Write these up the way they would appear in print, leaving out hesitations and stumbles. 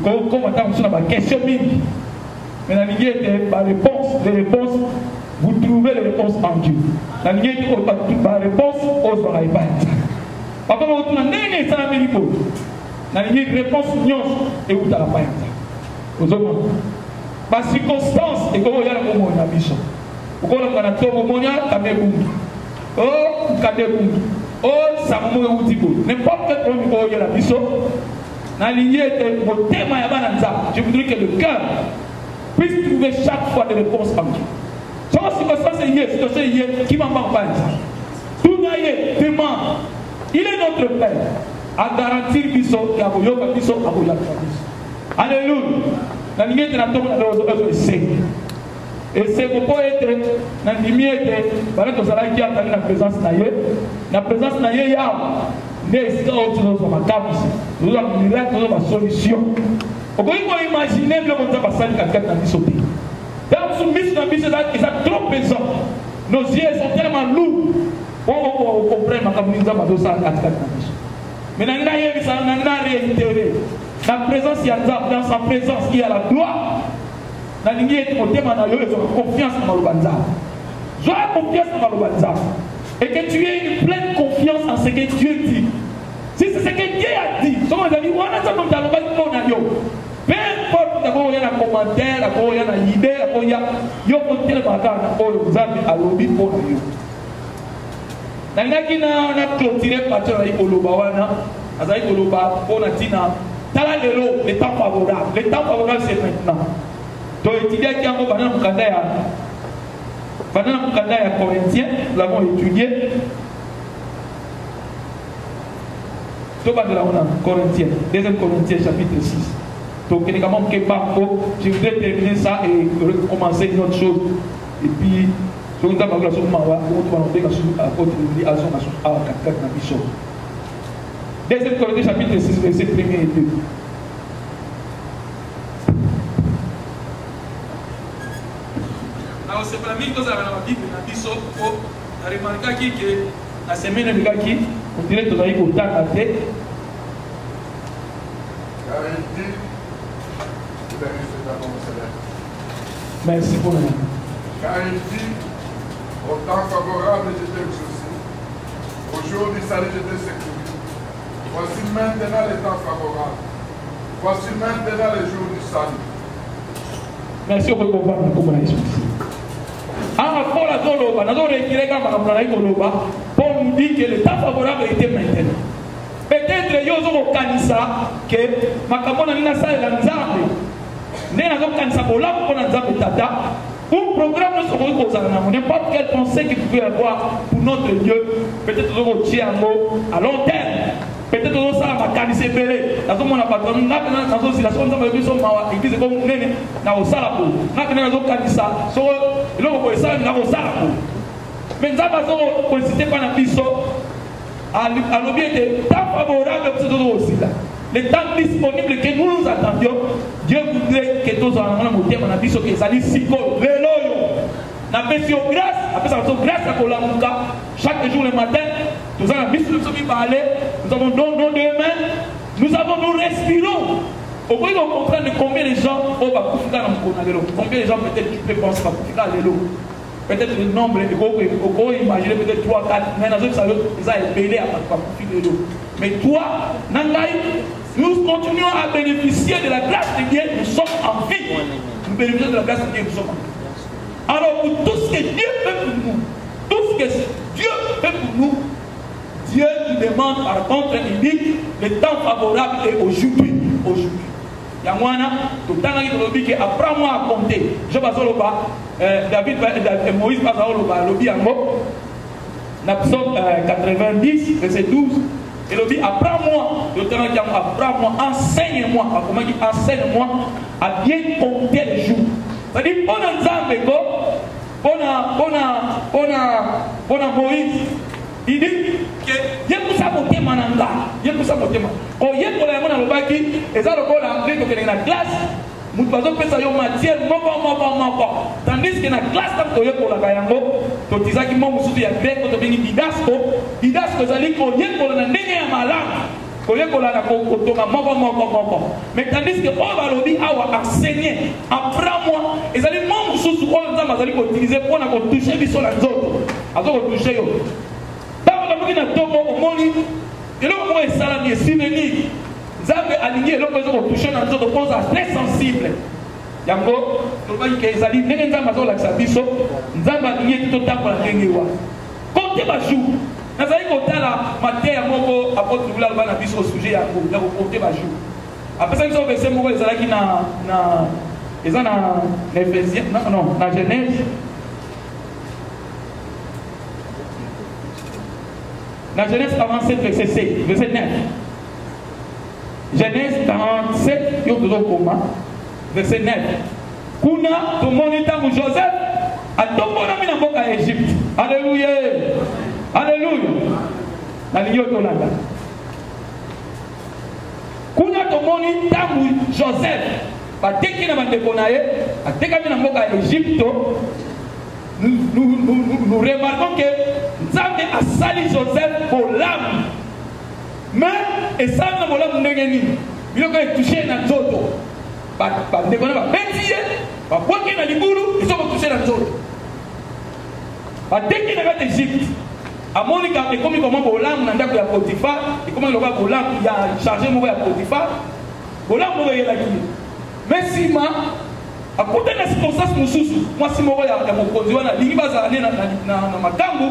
Comme attendre sur la question mini. Mais la ligne était par réponse, les réponses, vous trouvez les réponses en Dieu. La ligne était par réponse aux oreilles. Par contre, vous n'avez pas de réponse. La ligne de réponse, et vous n'avez pas de réponse. Par circonstance, et comme vous avez la momo na biso. Vous avez la momo na kamebungi. Oh, kamebungi. Oh, ça momo utibo. N'importe quel problème que vous avez la biso. La ligne était mon thème à Yabananza. Je voudrais que le cœur puisse trouver chaque fois des réponses en Dieu. Sans circonstance, c'est hier qui m'en parle pas. Tout naïe demande. Il est notre Père à garantir biso et à vous yoka biso à vous yaka biso. Alléluia. La ligne de la tombe de l'essai. Et c'est pourquoi être dans la lumière de la présence naïe. La présence naïe ya. Mais c'est là où nous sommes à nous avons une solution. Vous pouvez imaginer que nous avons quelqu'un dans l'issue. Dans ce mission, ils ont trop besoin. Nos yeux sont tellement lourds. On comprend que nous avons besoin de quelqu'un dans l'issue. Mais nous avons réitéré. Dans la présence, il y a dans sa présence, il y a la gloire. Dans la lignée, on a confiance dans le banza. J'ai confiance dans le banza. Et que tu aies une pleine confiance en ce que Dieu dit. Si c'est ce que Dieu a dit, peu importe d'abord il y a un commentaire, d'abord il y a une idée, d'abord il y a un bagage, vous avez à l'objet pour nous. Dans la clôturé par Olobawana, Azaï Oloba, Bonatina, Tala Lelo, les temps favorables. Les temps favorables c'est maintenant. Donc étudier qui a un pendant le Corinthien, nous l'avons étudié. Tout va de la Corinthien, 2 Corinthiens chapitre 6. Donc, je voudrais terminer ça et recommencer une autre chose. Et puis, je vous donne la sur Mawa, on va faire à côté de l'Azon à 4 4 2 Corinthiens chapitre 6, verset 1 et 2. Alors, c'est pas mis que ça va dans la Bible, dans la Bible, on a remarqué que la semaine de Gaki, on dirait que vous avez autant à tête. Merci pour nous. Car il dit, au temps favorable, j'étais exaucé. Au jour du salut, j'étais sécurisé. Voici maintenant les temps favorables. Voici maintenant les jours du salut. Merci pour comprendre comment il explique. Ah, Paul a dit, Paul nous dit que le temps favorable était maintenant. Peut-être yo zo kanisa que makamona nina sa la nzambe nena zo kanisa bola pour nzambe tata un programme sur n'importe quelle pensée que vous pouvez avoir pour notre Dieu, peut-être zo tiamo à long terme, peut-être zo ça ma kanisa belé na zo mona patron na na zo si la sonza ba biso mawa église comme nene na o sala ko na zo kanisa so lo ko ça na o sala ko mais nzamba zo ko citer pas na biso à l'objet de temps favorable pour nous aussi là. Le temps disponible que nous nous attendions, Dieu voudrait que tous en ayons monté mon avis sur que ça dit si cool. Le loyo. N'a pas si grâce, après ça grâce à Kolamuka. Chaque jour le matin, nous avons mis sur le sommet parler, nous avons nos deux mains, nous respirons. Au point qu'on comprenne combien de gens ont combien de gens peut-être tu peux penser à l'élo. Peut-être le nombre, il faut imaginer peut-être 3, 4, mais dans un salon, ils ont belé à de l'eau. Mais toi, Nangaï, nous continuons à bénéficier de la grâce de Dieu, nous sommes en vie. Nous bénéficions de la grâce de Dieu, nous sommes en vie. Alors, pour tout ce que Dieu fait pour nous, tout ce que Dieu fait pour nous, Dieu nous demande par contre, il dit, le temps favorable est aujourd'hui. Aujourd'hui. Yamwana, tout le temps, il dit apprends-moi à compter. Je vais David et Moïse va au lobby en mot. Psaume 90, verset 12. Et le dit apprends-moi, apprends-moi, enseigne-moi. Comment dit enseigne-moi à bien compter les jours. C'est-à-dire, on a Zambego, on a Moïse. Il dit que Dieu pour ça monter mananga, Dieu pour ça monter man. Quand il y a pour la mona lobaki, et ça le bon anglais que dans la classe, nous faisons que ça y matière moko. Tandis que dans la classe tam ko pour la kayango, to tizaki mo musutu ya grec to bengi didasco, zali ko yé pour la ndenge ya malanga. Mais tandis que on va le dire, enseigner, apprends-moi. Et ça dit, moi, je suis utiliser pour toucher les choses. Toucher. Dans le monde, et là, moi, ça là, est souvenir. Vous avez aligné, là, vous toucher dans les autres choses très sensibles. Yango, nous voyons que les alliés, nous avons la sabiso, nous avons aligné tout le temps pour la dengue. Comptez ma joue. Nous avons compté la matière, mon apôtre, nous avons vu au sujet, nous avons compté ma joue. Après ça, nous avons versé mon les alliés dans Éphésiens, non, dans Genèse. Dans Genèse 47, verset 9. Genèse 47, il y a toujours comment. Verset 9. Kuna, tout le monde est à Joseph, à tout le monde a mis dans boca Égypte. Alléluia. Alléluia. Dans l'Union de l'Anda. Kuna, tout le monde est à Joseph. Dès qu'il y a un déconaïe, dès qu'il y a un boca Égypte, nous remarquons que Nzambe a sali Joseph pour l'âme. Mais, et ça, nous avons l'âme, il a touché dans Zoto. Dès qu'on a bêtise, ils sont touchés dans Zoto. Dès qu'il y a l'Égypte, à Monica, et comme il commence pour l'âme, il y a Potiphar, et comme il y a pour l'âme, il y a chargé mon Potiphar, pour l'âme, il y a la guille. Mais si moi, à côté de la circonstance, moi, si moi, il y a mon conduit, il y a ma gambo,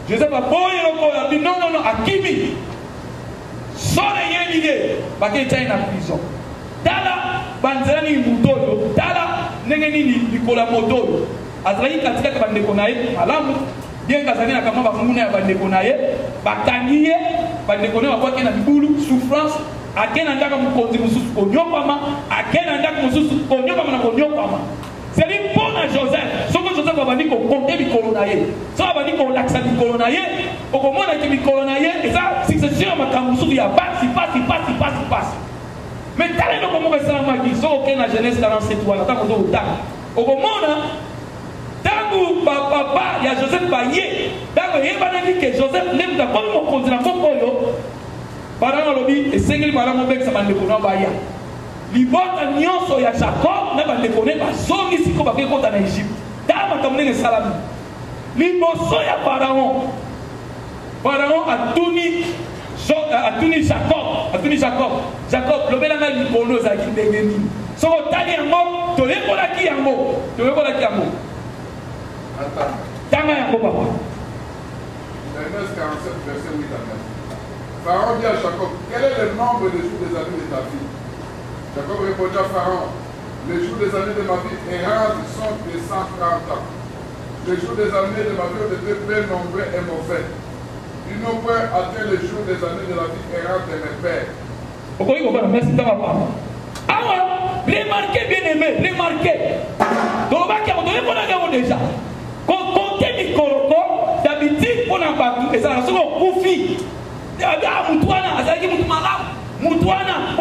je sais pas, non, à Kimi, sans rien lié, parce qu'il y a une prison. Tala, banzerani mutoyo, tala, nengeni Nicolas Motoyo. Azraï katika bandekonaye, alamu, bien kazani na kama bafunguna ya bandekonaye, bakaniye, bandekonaye wakwake na bibulu, souffrance, akena ndaka mkonzi mususu konyopama, akena ndaka mususu konyopama na konyopama. C'est lui bon à Joseph. Sauf que Joseph va dire qu'on compte les colonaïs. Ça va dire qu'on l'axe les colonaïs. Au moment où les colonaïs, et ça, si c'est sûr, ma camouflage, il y a passe. Mais t'as les comment ça m'a dit, sauf que la Genèse 47, voilà, t'as au temps. Au moment où, papa, il y a Joseph Baye. D'accord, il va dire que Joseph n'aime pas mon continent, pendant le lobby, et 5 000 parents, mon bec, ça m'a dit qu'on a Baye. Libota nyonso ya Jacob na bande connaît pas songi siko ba ko en Égypte dama tamne ne salam liboso ya Pharaon Jacob lobela na libono za kindengeni so tali yango to yekola ki yango tanga yango papa Genèse 47 verset 8 à 9. Pharaon dit à Jacob, quel est le nombre des jours des années de ta vie? Jacob répondit à Pharaon, les jours des années de ma vie errantes sont de 130 ans. Les jours des années de ma vie ont été très nombreux et mauvais. Ils n'ont pas atteint les jours des années de la vie errante de mes pères. Merci de ma part. Alors, remarquez bien aimé, remarquez. Donc, on doit déjà. Comptez les colocos, d'habitude, on a battu, et ça a souvent profit. Moutouana,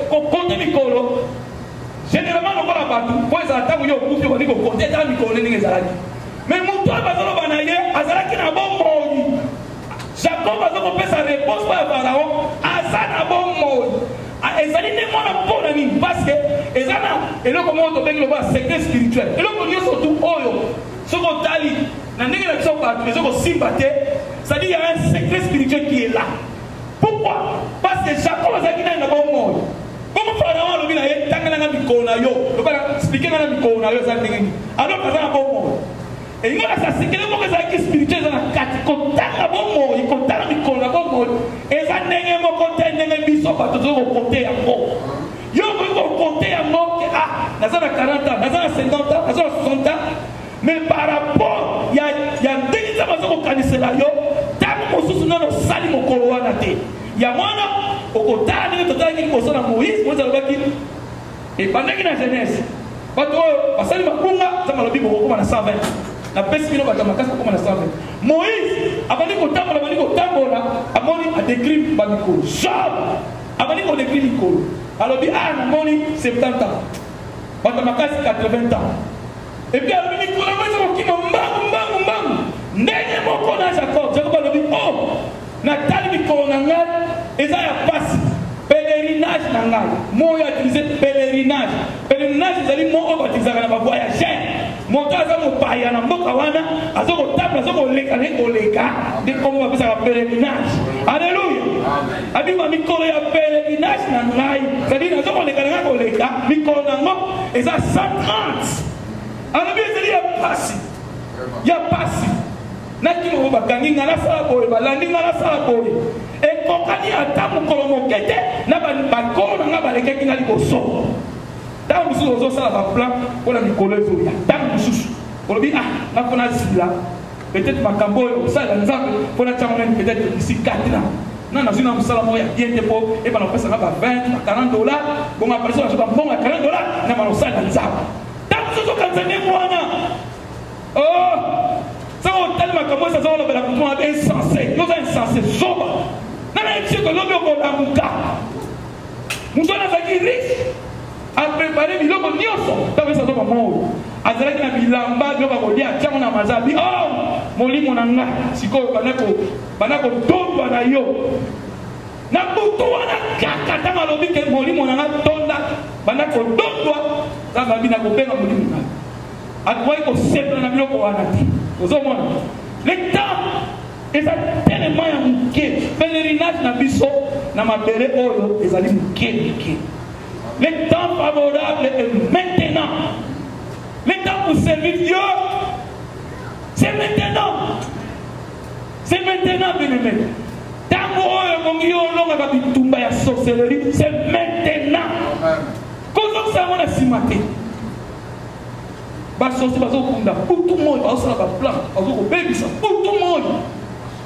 comptez Mikolo. Généralement, on va la battre. Pour les attaques, on dit qu'on compte dans Mikolo. Mais Moutouana, Azalaki n'a bon mot. Jacob a fait sa réponse pour Pharaon. Azan a bon mot. Et ça n'est pas la bonne amie. Parce que, et là, comment on peut le voir, secret spirituel. Et là, on dit surtout, ce qu'on t'a dit, dans l'élection, ça dit qu'il y a un secret spirituel qui est là. Pourquoi? Parce que Jacob a dit qu'il y a un bon monde. Comment Pharaon a dit qu'il y a un bon monde? Expliquer dans le bon monde. Alors, il y a un bon monde. Et il y a un secret spirituel dans la carte. Il y a un bon monde. Il y a un bon monde. Et ça n'est pas un côté, il y a un côté. Il y a un côté. Ah, dans 40 ans, dans 50 ans, dans 60 ans. Mais par rapport, il y a des gens qui ont organisé là. Il y a moi, au côté de Moïse, et pendant qu'il y a la jeunesse, Moïse, avant de décrire Job, avant de décrire Nicole, alors il a 70 ans, 80 ans. Et puis alors il dit Jacob a dit, oh, Nathalie Mikonanga, et ça a passé. pèlerinage na ngai mo ya utiliser pèlerinage ezali mo o batizaka na ba voyageur moto aza mopaya na mboka wana azokotambula azokoleka ne koleka nde kombo bapesaka pèlerinage. Alléluia. Abima mikolo ya pèlerinage na ngai c'est-à-dire nazokoleka na ngai koleka mikolo nango eza 130 alobi ezali ya pasi nakilo bakangi nga nasala boye balandi nga nasala boye ekokani ata mokolo moke te na bakolo na nga balekaki nga liboso ntango mosusu ozosala baplan mpona mikolo ezoya ntango mosusu olobi napona zila peut-être makambo oyo osalela nzambe mpona ntango nani peut-être isi 4 ans na nazwi na mosala moko ya bien te mpo ebana kopesanga ba 20 ba 40 dollars bongo aparisi naso bambongo ya 40 dollars na bana osalela nzambe ntango mosusu okanisa ndenge wana saka otali makambo esi azolobela kutu abe insensé yoza insensé zoba nana yebiso kolobi okolamuka moto wana azalaki riche aprepare biloko nyonso ntango esi azoba moyo azalaki na bilamba biloko akolia atiango na mazabi molimo na nga sikoyo banda kotondwa na yo na butu wana kaka ntango alobi ke molimo na nga tonda banda kotondwa nzambe abi na kobenga molimo na akoki kosepela na biloko wana te ozomona le temps eza tellement ya moke pèlerinage na biso na mabele oyo ezali moke. Le temps favorable est maintenant. Le temps pour servir Dieu, c'est maintenant. C'est maintenant, bien-aimé. Tango oyo kongi olonga ka bitumba ya sorcellerie, c'est maintenant. Kozo sango na simate. Ba sorci bazo kunda, putu moyo bazo la ba plan, bazo ko bebisa, putu moyo.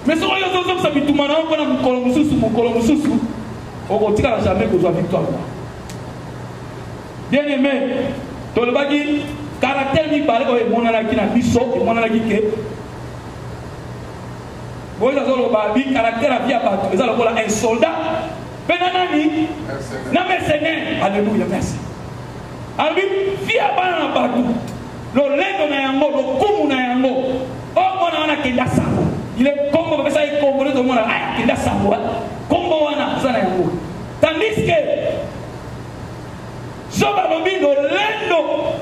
Mais so oyo zozo sa bitumba na ko na mukolo mususu, okotika na jamais kozwa victoire. Bien-aimé, tolobaki caractère mi parle oyo monanaki na biso, monanaki ke boza zolo ba bi caractère avia bato, eza lokola un soldat, penanani na mercenaire. Alléluia, merci. Albi via bana na bato. Lo lendo na yango, lo kumu na yango. O mona wana kenda sango. Ile kombo pesa i kombo to mona kenda sango. Kombo wana sana yango. Tandis que Joba lobi lo lendo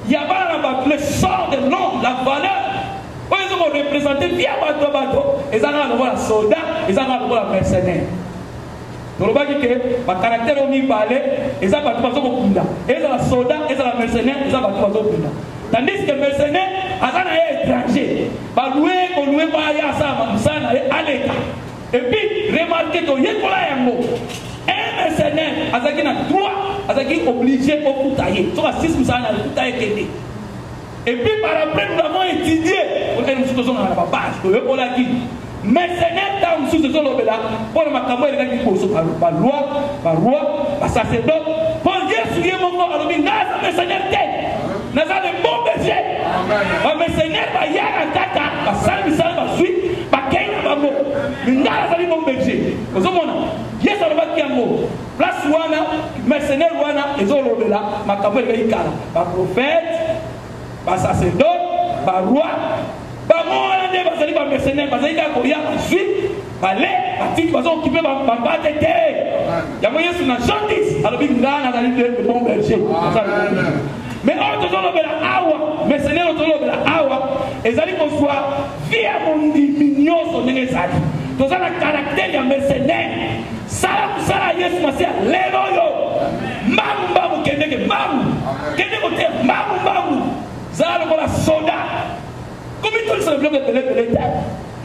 ya bana na bato, le sort de l'homme, la valeur. Ils ont représenté via bato. Ils ont la soldat, ils ont la mercenaire. Donc, le caractère au niveau ils ont bato kunda. Ils ont la soldat, ils ont la mercenaire, ils ont bato kunda. Tandis que mercenaire, ils ont étranger. Ba louer ba ya ça na aleka. Et puis remarquez que yekola yango. Un mercenaire, azaki na droit, azaki obligé au koutailler. Sur la 6 ça na koutailler kende. Et puis par après, nous avons étudié. Nous sommes dans la base. Mercenaires, nous sommes là. Pour le macabre, il y a par loi, par roi, par sacerdoce. Pour Dieu, mon corps, alors, il y a un mercenaire tête. Nous avons un bon berger. Un mercenaire, il y a un tata. Un salle, un suite. Un caïn, un mot. Nous avons un bon berger. Nous avons un yes, on va dire un mot. Place Wana, mercenaire Wana, ils ont là. Macabre, il y a un prophète. Ba sacerdoce, ba roi, ba moana ne bazali ba mercenaire, bazali ka koya ensuite, ba le, ba tiki bazo occuper ba batete. Ya moye sur na Jean 10, alobi ngana zali de bon berger. Mais on te donne la awa, mercenaire on te donne la awa, ezali ko soit via mon diminution son nezali. To za na caractère ya mercenaire. Sala Yesu masia lelo yo. Mamu kende ke mamu. Kende ko te mamu. Zalo kola soda. Comme tout le bloc de l'État.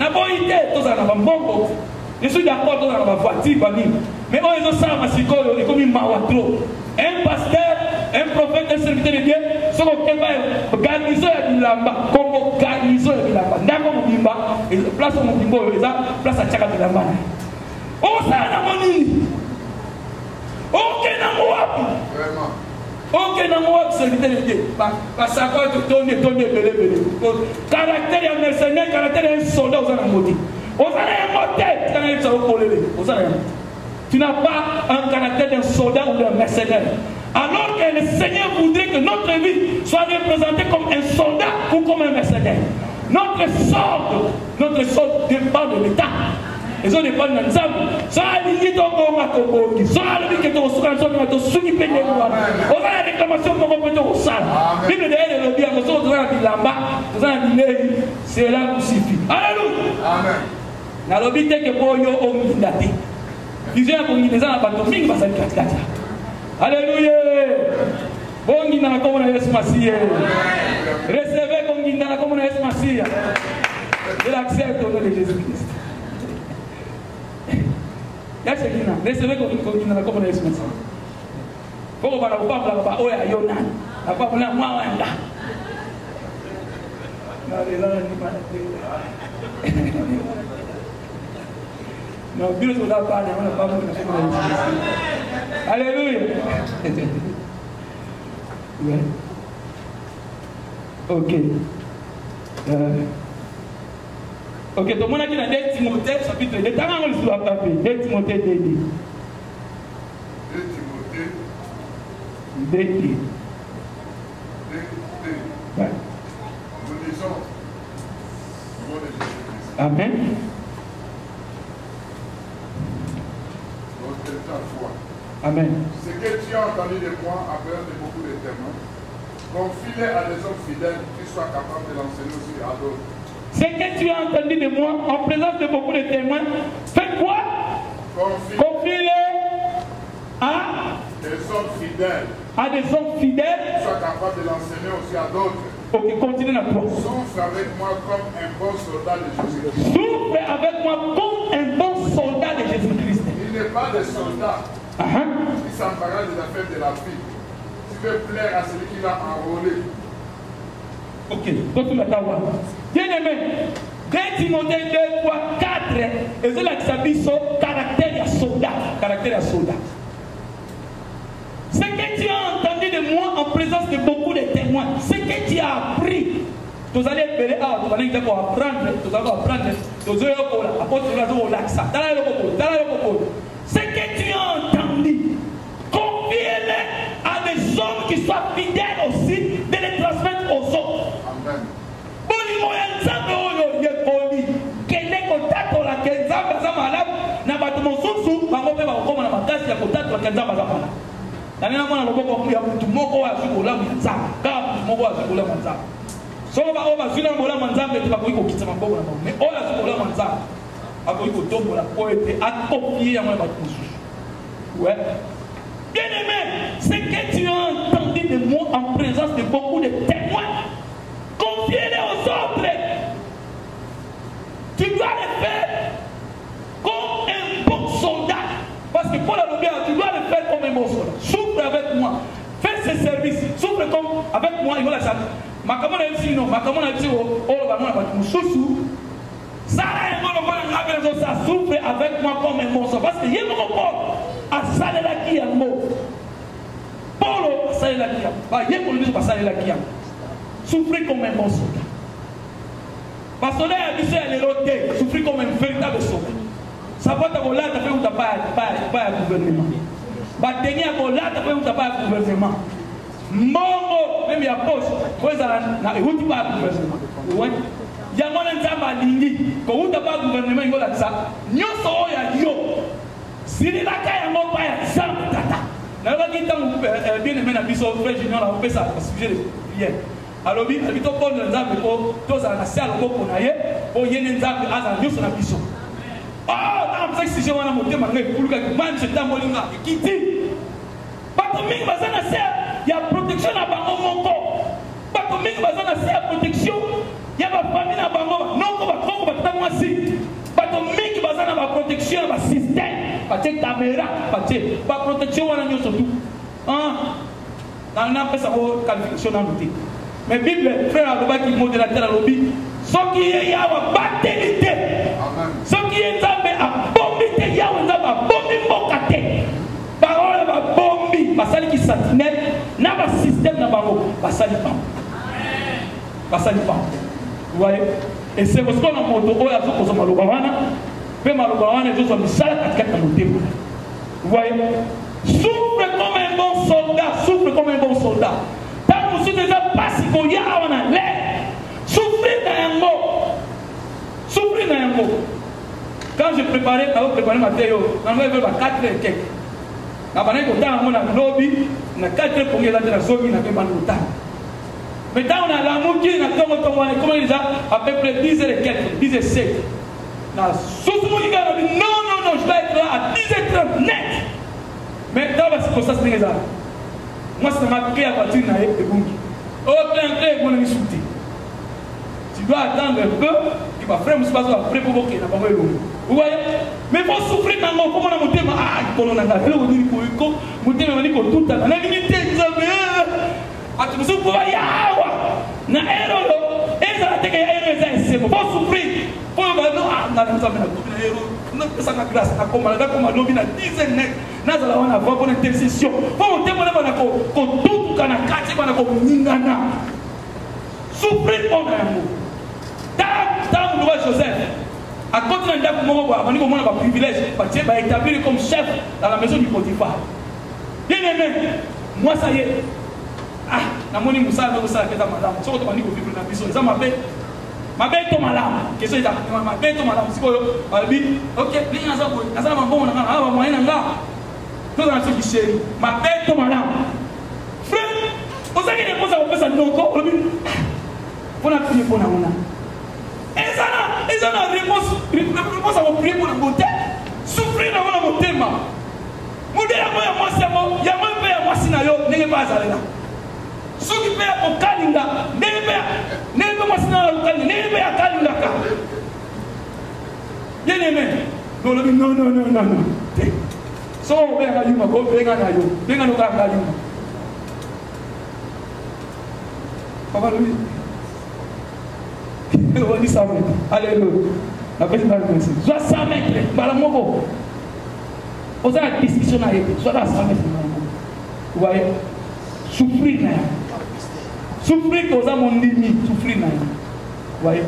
Na boité tous na bambongo. Je suis d'accord tous na voiture bani. Mais on est ça masiko et comme mawatro. Un pasteur, un prophète, un serviteur de Dieu, ce qu'on peut garnison ya bilamba, comme garnison ya bilamba. Ndako mubimba, place au mubimbo eza place à chaka bilamba. On ça na moni. OK na moapi. Vraiment. Ok, non, moi, serviteur de Dieu. Parce que tu donnes belé. Caractère d'un mercenaire, caractère d'un soldat, vous en avez maudit. Vous en avez moté. Tu n'as pas un caractère d'un soldat ou d'un mercenaire. Alors que le Seigneur voudrait que notre vie soit représentée comme un soldat ou comme un mercenaire. Notre sort dépend de l'État. ils ont des bonnes ensemble. Ça a dit qu'ils ont encore ça a dit qu'ils ont suivi les lois. On a la réclamation pour qu'on peut au sale. Bible de l'objet, on sort de la bas, cela nous suffit. Alléluia. Amen. Na l'objet que pour yo on daté. Disons pour nous des ans pas de mingi basali katikati. Alléluia. Bongi na comme na Yesu Masia. Recevez bongi na comme na Yesu Masia. Je l'accepte au nom de Jésus-Christ. Yachekina, recevez bongi na comme na Yesu Masia. Pour bana kupamba baba oya yona. Na kwa mwana mwanda. Na lelo ni bana. Non, Dieu ne l'a pas, on n'a pas besoin de faire. Alléluia. Ouais. Ok. Ok, tout le monde a dit dans 2 Timothée, chapitre 2. T'as un sur la papier. 2 Timothée 2. 2 Timothée 2. Ouais. Nous disons, au nom de Jésus-Christ. Amen. Amen. Ce que tu as entendu de moi après de beaucoup de témoins, confie-les à des hommes fidèles qui soient capables de l'enseigner aussi à d'autres. Ce que tu as entendu de moi en présence de beaucoup de témoins, fais quoi? Confie-les à des hommes fidèles. À des hommes fidèles. Qui soient capables de l'enseigner aussi à d'autres. Ok, continue la toi. Souffre avec moi comme un bon soldat de Jésus-Christ. Souffre avec moi comme un bon soldat de Jésus-Christ. Il n'est pas des soldats. Il s'embarrasse des affaires de la vie. Tu veux plaire à celui qui l'a enrôlé. Ok, continue la toi. Bien-aimé, 2 Timothée 2, 3, 4, et c'est là que ça dit son caractère de soldat. Caractère de soldat. Ce que tu as entendu de moi en présence de beaucoup de témoins, ce que tu as appris, tu allez appeler à tu allez apprendre, tu allez apprendre, tu allez apprendre, ce que tu as entendu, confie-le à des hommes qui soient fidèles aussi de les transmettre aux autres. Amen. Nani na mwana loboko ya mtu moko wa zikola mwanzamba kama mtu moko wa zikola mwanzamba so ba oba zina mbola mwanzamba eti bako iko kitama mbogo na mbogo me oya zikola mwanzamba ako iko tombo la poete akopie ya mwana batu mususu ouais bien aimé c'est que tu as entendu de moi en présence de beaucoup de témoins confie-les aux autres tu dois le faire comme un bon soldat parce que Paul a le bien tu dois le faire comme un bon soldat. Souffre avec moi. Fais ce service. Souffre comme avec moi. Il va la salle. Ma commande est ici, non. Ma commande est ici. Oh, le ballon est ici. Soussou. Ça, ça souffre avec moi comme un bon soldat. Parce que il y a mon Paul. À salle la qui a mot. Paul, à salle la qui a. Il y a mon livre à salle la qui a. Souffrez comme un bon soldat. Parce que là, il y a des lotés. Souffrez comme un véritable soldat. Ça va te voler, tu fais ou tu pas gouvernement. Bateni à voler, tu fais ou tu pas gouvernement. Mongo, même il y a poche, quand ils ont ou pas gouvernement. Oui. Il y a mon ensemble lingi, quand ou tu pas gouvernement, il y a ça. Nyo so ya yo. Si les laka ya mo pa ya ça tata. Na ba ki tant bien aimé na biso frère junior la pesa sujet de prière. Alors bi habito bon nzambe ko to za na sia lo ko na ye, o yene nzambe aza nyoso na biso. Ah, dans ce que je vois dans mon thème, pour que man se t'a molli là, qui dit, pas comme il va s'en asseoir, il y a protection à Bango Mongo. Pas comme il va s'en asseoir, protection, il y a ma famille à Bango, non, on va trop, on va t'avoir aussi. Pas comme il va s'en avoir protection, à système, pas de caméra, pas protection, on a mis surtout. Hein, dans un peu ça vaut qualification dans l'outil. Mais Bible, frère, à qui modérateur à l'objet, ce qui est y a une batérité. Ce qui est nzambe a bombi te yawe nzambe a bombi mbokate parole ba bombi basali ki sentinelle na ba système na bango basali pas vous voyez et c'est parce qu'on a moto oya zo ko zama lobawana pe malobawana zo zo misala katika motema vous voyez souffre comme un bon soldat tant que vous êtes pas si ko yawe na l'air souffrir na yango Quand je préparais ma théo, on avait 4 et quelques. Na bana ko tanga mona lobby na 4 pour la zomi na ke banota. Mais quand on a l'amour qui na comme comment déjà à peu près 10 et quelques, 10 et 7. Na souvent il a dit non, je vais être là à 10h30 net. Mais dans la circonstance c'est ça. Moi ça m'a créé à partir na et bungi. Oh plein mon ami souti. Tu dois attendre un peu, il va faire un espace après pour que na pas vous voyez? Mais il faut souffrir dans mon comment on monter il faut na ngala on dit ko monter mais ko tout à la limite tu me souffres yawa na erreur et ça te que erreur c'est faut souffrir faut non na nous amena na erreur non ça na grâce na comme lobi na 10 net na za la wana va pour intercession faut monter mon na ko tout kana kati bana ko ningana souffrir pour amour dans le roi Joseph à côté d'un dame on a un privilège parce qu'il va établir comme chef dans la maison du Potiphar. Bien aimé, moi ça y est. Ah, la monnaie Moussa, qui est madame. Si on te dit que vous avez besoin, ça m'appelle. Ma belle tombe à l'âme. Qu'est-ce que c'est? Ma belle tombe à l'âme. Ok, les gens ont bon, on a un moyen là. Tout dans ce qui chérit. Ma belle tombe à l'âme. Frère, vous savez que les choses on fait ça non encore. On a prié pour la monnaie. Et ça a réponse à mon prière pour la beauté. Souffrir dans mon thème. Moudé à moi, c'est bon. Il y a moins de paix à moi, Sinayo, n'est pas à là. Ceux qui paient au Kalinga, n'est pas moi, Sinayo, n'est pas à Kalinga. Bien aimé. Non. So, on va à Yuma, on va à Yuma. Bien à Yuma. Papa Louis. On dit ça, alléluia. La personne va le dire. Soit 100 mètres, balamobo. On a une discussion à être. Soit là 100 mètres, vous voyez. Souffrir, souffrir, qu'on a mon limite. Souffrir, vous voyez.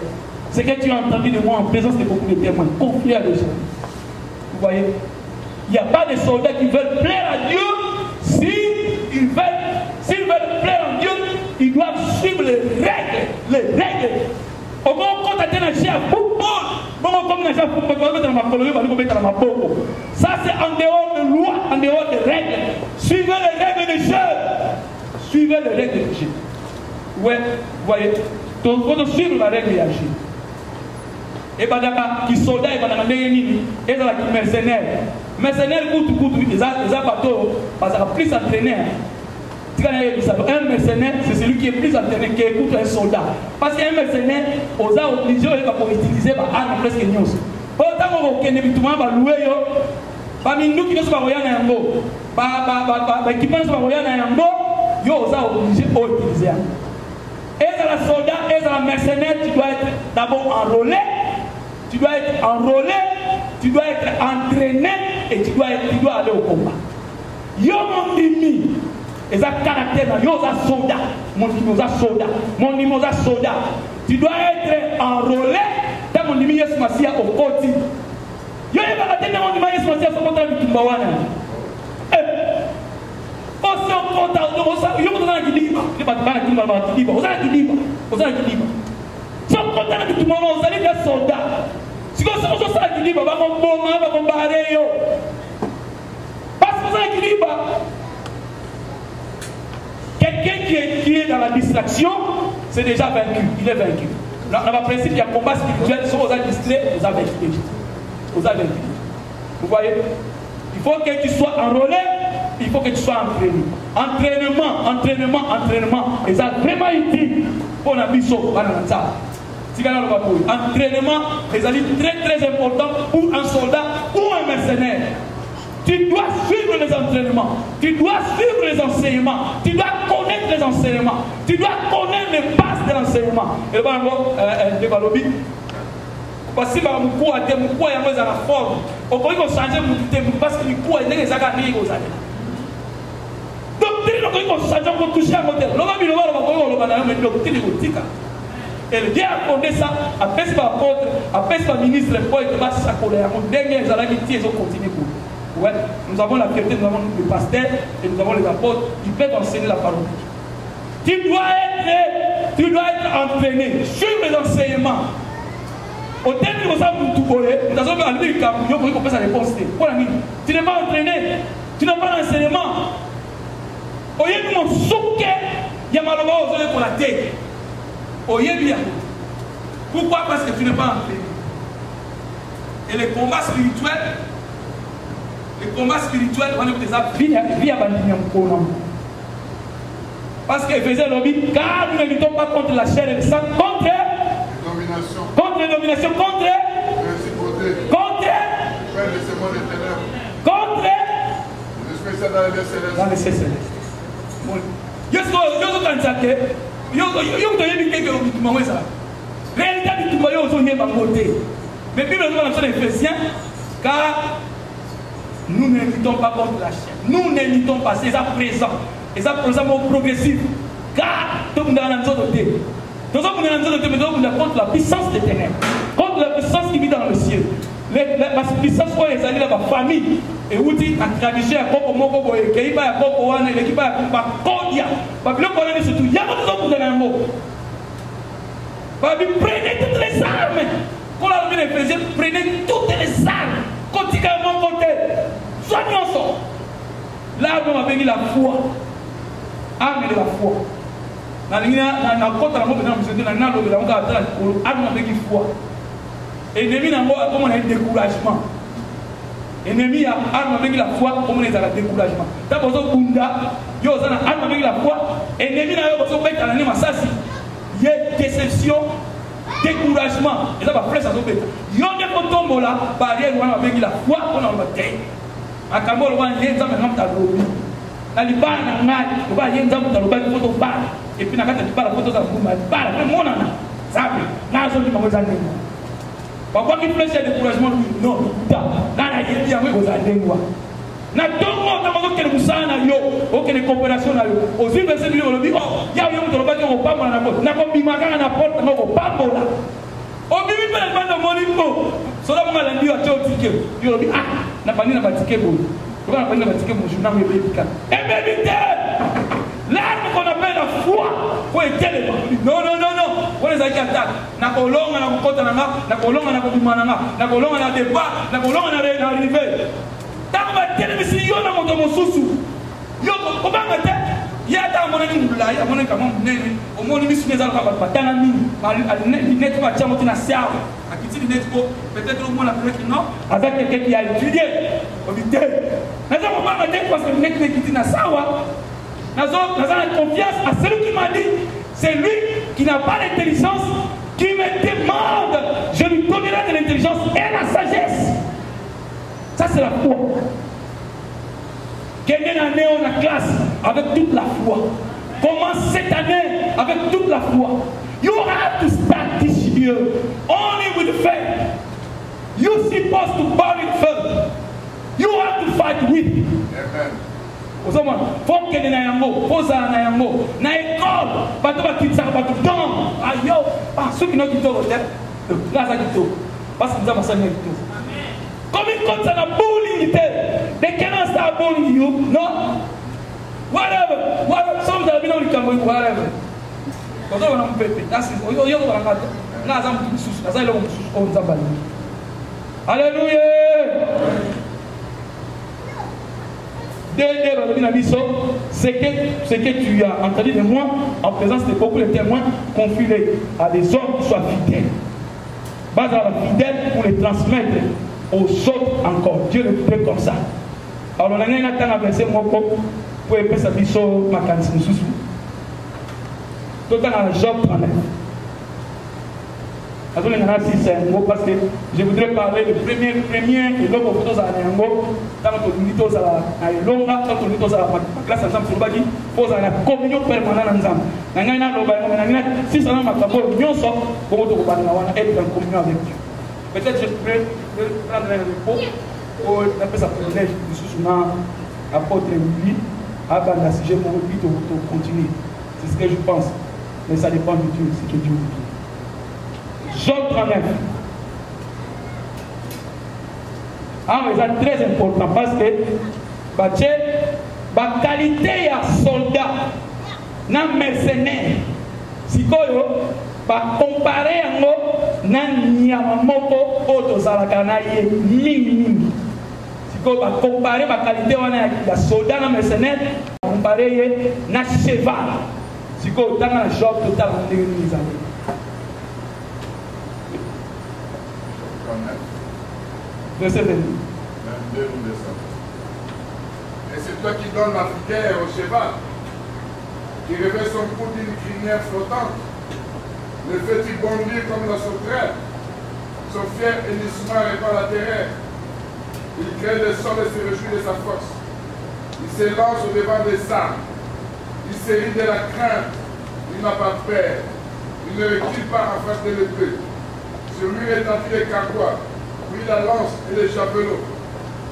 Ce que tu as entendu de moi en présence de beaucoup de témoins. Confiez à des gens. Vous voyez. Il n'y a pas de soldats qui veulent plaire à Dieu. S'ils veulent plaire à Dieu, ils doivent suivre les règles. Au moment où on a été à football, ça c'est en dehors de loi, en dehors des règles. Suivez les règles des jeux. Suivez les règles des jeux. Ouais, vous voyez. Donc, il faut suivre la règle des jeux. Et bien, qui soldats, et bien, qui mercenaires. Mercenaires, ils ont bateau, parce qu'ils plus entraînés. Un mercenaire, c'est celui qui est plus entraîné, qui écoute un soldat. Parce qu'un mercenaire, on a obligé pour utiliser les armes presque nous. Autant qu'on ait loué, nous qui ne sommes pas équipements sont obligé d'utiliser. Et dans la soldat, et dans la mercenaire, tu dois être d'abord enrôlé, tu dois être entraîné et tu dois aller au combat. Yo mon demi. Et ça caractère, il y a soldat. Mon numéro soldat. Tu dois être enrôlé dans mon numéro Massia au côté. Il y a un numéro Massia au côté du Tumbawana. Aussi on compte à il y a un équilibre. Il n'y a pas de équilibre. Vous avez équilibre. Si on compte à Tumbawana, vous allez être soldat. Si vous avez un équilibre, vous allez barrer. Parce que vous avez un équilibre. Quelqu'un qui est dans la distraction, c'est déjà vaincu. Il est vaincu. Dans le principe, il y a un combat spirituel. Si vous êtes distrait, vous avez vaincu. Vous voyez? Il faut que tu sois enrôlé, il faut que tu sois entraîné. Entraînement. Et ça vraiment utile pour la mission. Entraînement, c'est très important pour un soldat ou un mercenaire. Tu dois suivre les entraînements, tu dois suivre les enseignements, tu dois connaître les enseignements, tu dois connaître les bases de l'enseignement. Et le balobi, parce que mon cours est à la forme. On peut changer parce que le cours est des agathes aux années. Doctrine, on peut changer, on peut toucher un modèle. On va doctrine érotique. Et le Dieu a fondé ça, après ce apôtre, après ce ministre, le poète va s'accoler. On dernier, ils ont continué pour. Ouais, nous avons la vérité, nous avons le pasteur et nous avons les apôtres qui peuvent enseigner la parole. Tu dois être entraîné sur les enseignements. au terme de ça, tu n'es pas entraîné, tu n'as pas d'enseignement. Au lieu de mon souké, il y a malheureusement aux yeux pour la tête. Au lieu de pourquoi? Parce que tu n'es pas entraîné. Et les combats spirituels, on est déjà vie à bandiner. Parce que faisait l'objet, car nous ne luttons pas contre la chair et le sang, contre les dominations, contre dans les cieux célestes. Mais Bible nous dans Éphésiens, car nous ne luttons pas contre la chair. Nous ne luttons pas, c'est ça présent. Et ça progressif. Car tout le monde a un autre côté. Tout le monde a un autre côté, mais tout le monde contre la puissance des ténèbres. Contre la puissance qui vit dans le ciel. La puissance où ils allaient dans la famille. Et où dit la tradition à Coco Moko, et qu'il y a Coco Wane, et qu'il y a Kodia. Babylone connaît surtout. Il y a d'autres pour donner un mot. Babylone, prenez toutes les armes. Quand la Bible est faisée, prenez toutes les armes. Continuez à mon côté. Soignons ça. L'arme m'a béni la foi. Arme de la foi. Ennemi n'a pas comme on a un découragement. Ennemi a arme avec la foi comme on est dans le découragement. T'as besoin de Bunda, yo a arme avec la foi. Ennemi n'a pas besoin de l'année massasi. Il y a déception, découragement. Et ça va flèche à son bête. Yo ne peut tomber là, barrière avec la foi on a le terre. À Kambo le one yé zame nam ta lobi. Na libana ngai, ko ba yé zame ta lobi ko to ba. Et puis na kata tu parles ko to za buma. Ba, mais mon nana. Sabe, na zo ni mo za ndengo. Ba kwa ki flèche de découragement non, ta. Na na yé bien ko za ndengo. Na tongo ta mo ke musana yo, o ke coopération na yo. O zi verset lui lobi, oh, ya yo to lobi ko pa mo na ko. Na ko bimaka na porte na ko pa mo la. O bibi pe na bando moliko. So la mo la ndio acho tike. Yo lobi ah. Na bani na batike bo. Pourquoi na bani na batike bo journal me bédika. Et méditer. L'arme qu'on appelle la foi. Faut éteindre. Non. On les a qui attaquent. Na kolonga na kokota na kolonga na kobimana na kolonga na débat, na kolonga na arriver. Tant ba télévision yo na moto mosusu. Yo ko banga te. Ya ta mona ni mbula ya mona kama munene. O moni misu neza ka batana mini. Mali net ba chamo tina sawa. Akitili net ko peut-être au moins la plus non avec quelqu'un qui a étudié. On dit mais ça on va mettre parce que net qui tina sawa. Nazo la confiance à celui qui m'a dit c'est lui qui n'a pas l'intelligence qui me demande je lui donnerai de l'intelligence et la sagesse. Ça c'est la foi. Quelqu'un année on a classe avec toute la foi. Commence cette année avec toute la foi. You have to start this year only with faith. You're supposed to bow in faith. You have to fight with. Amen. Faut que na yango, faut ça na yango. Na école, bato ba kitsa bato don. Ayo, ceux qui n'ont quitté l'hôtel, là ça quitte. Parce que nous avons ça quitte. Comme une compte ça na bullying ité. They cannot start bullying you, no? Whatever. Some that be on the camera, whatever. Quand on a un pépé, that's it. Yo ko la ngata. Na za mtu susu, na za ile mtu on zambali. Alléluia. C'est que tu as entendu de moi en présence de beaucoup de témoins, confie-les à des hommes qui soient fidèles. Base à la fidèle pour les transmettre aux autres encore. Dieu le fait comme ça. Alors, on a un verset pour épée sa biso macanisme sous. Tout dans Job 39. Parce que je voudrais parler du premier et l'autre photos à Néango, dans notre unité à Elonga, dans notre unité à la classe ensemble sur Bagi, pour la communion permanente ensemble. Si ça n'a pas de union, comment tu vas être en communion avec Dieu. Peut-être je pourrais prendre un repos pour appeler ça privilège du sous-souvent apôtre lui, avant la sujet pour continuer. C'est ce que je pense. Mais ça dépend de Dieu, c'est que Dieu vous dit. Job 39. C'est très important parce que la qualité de soldat, non mercenaire, si vous comparez na nyama moko oyo tozalaka na ye mingi. Sikoyo bakompare bakalite wana ya soda na mercenaire, bakompare ye na cheval. Sikoyo otanga na Job totala ndenge nini ezali. Verset 22. Et c'est toi qui donnes la vigueur au cheval, qui revêt son cou d'une crinière flottante, le fait-il bondir comme la sauterelle, son fier hennissement répand la terreur, il crée des sols et se réjouit de sa force, il s'élance au devant des âmes, il se rit de la crainte, il n'a pas peur, il ne recule pas en face de l'épée, sur lui retentit les carquois, puis la lance et les javelots,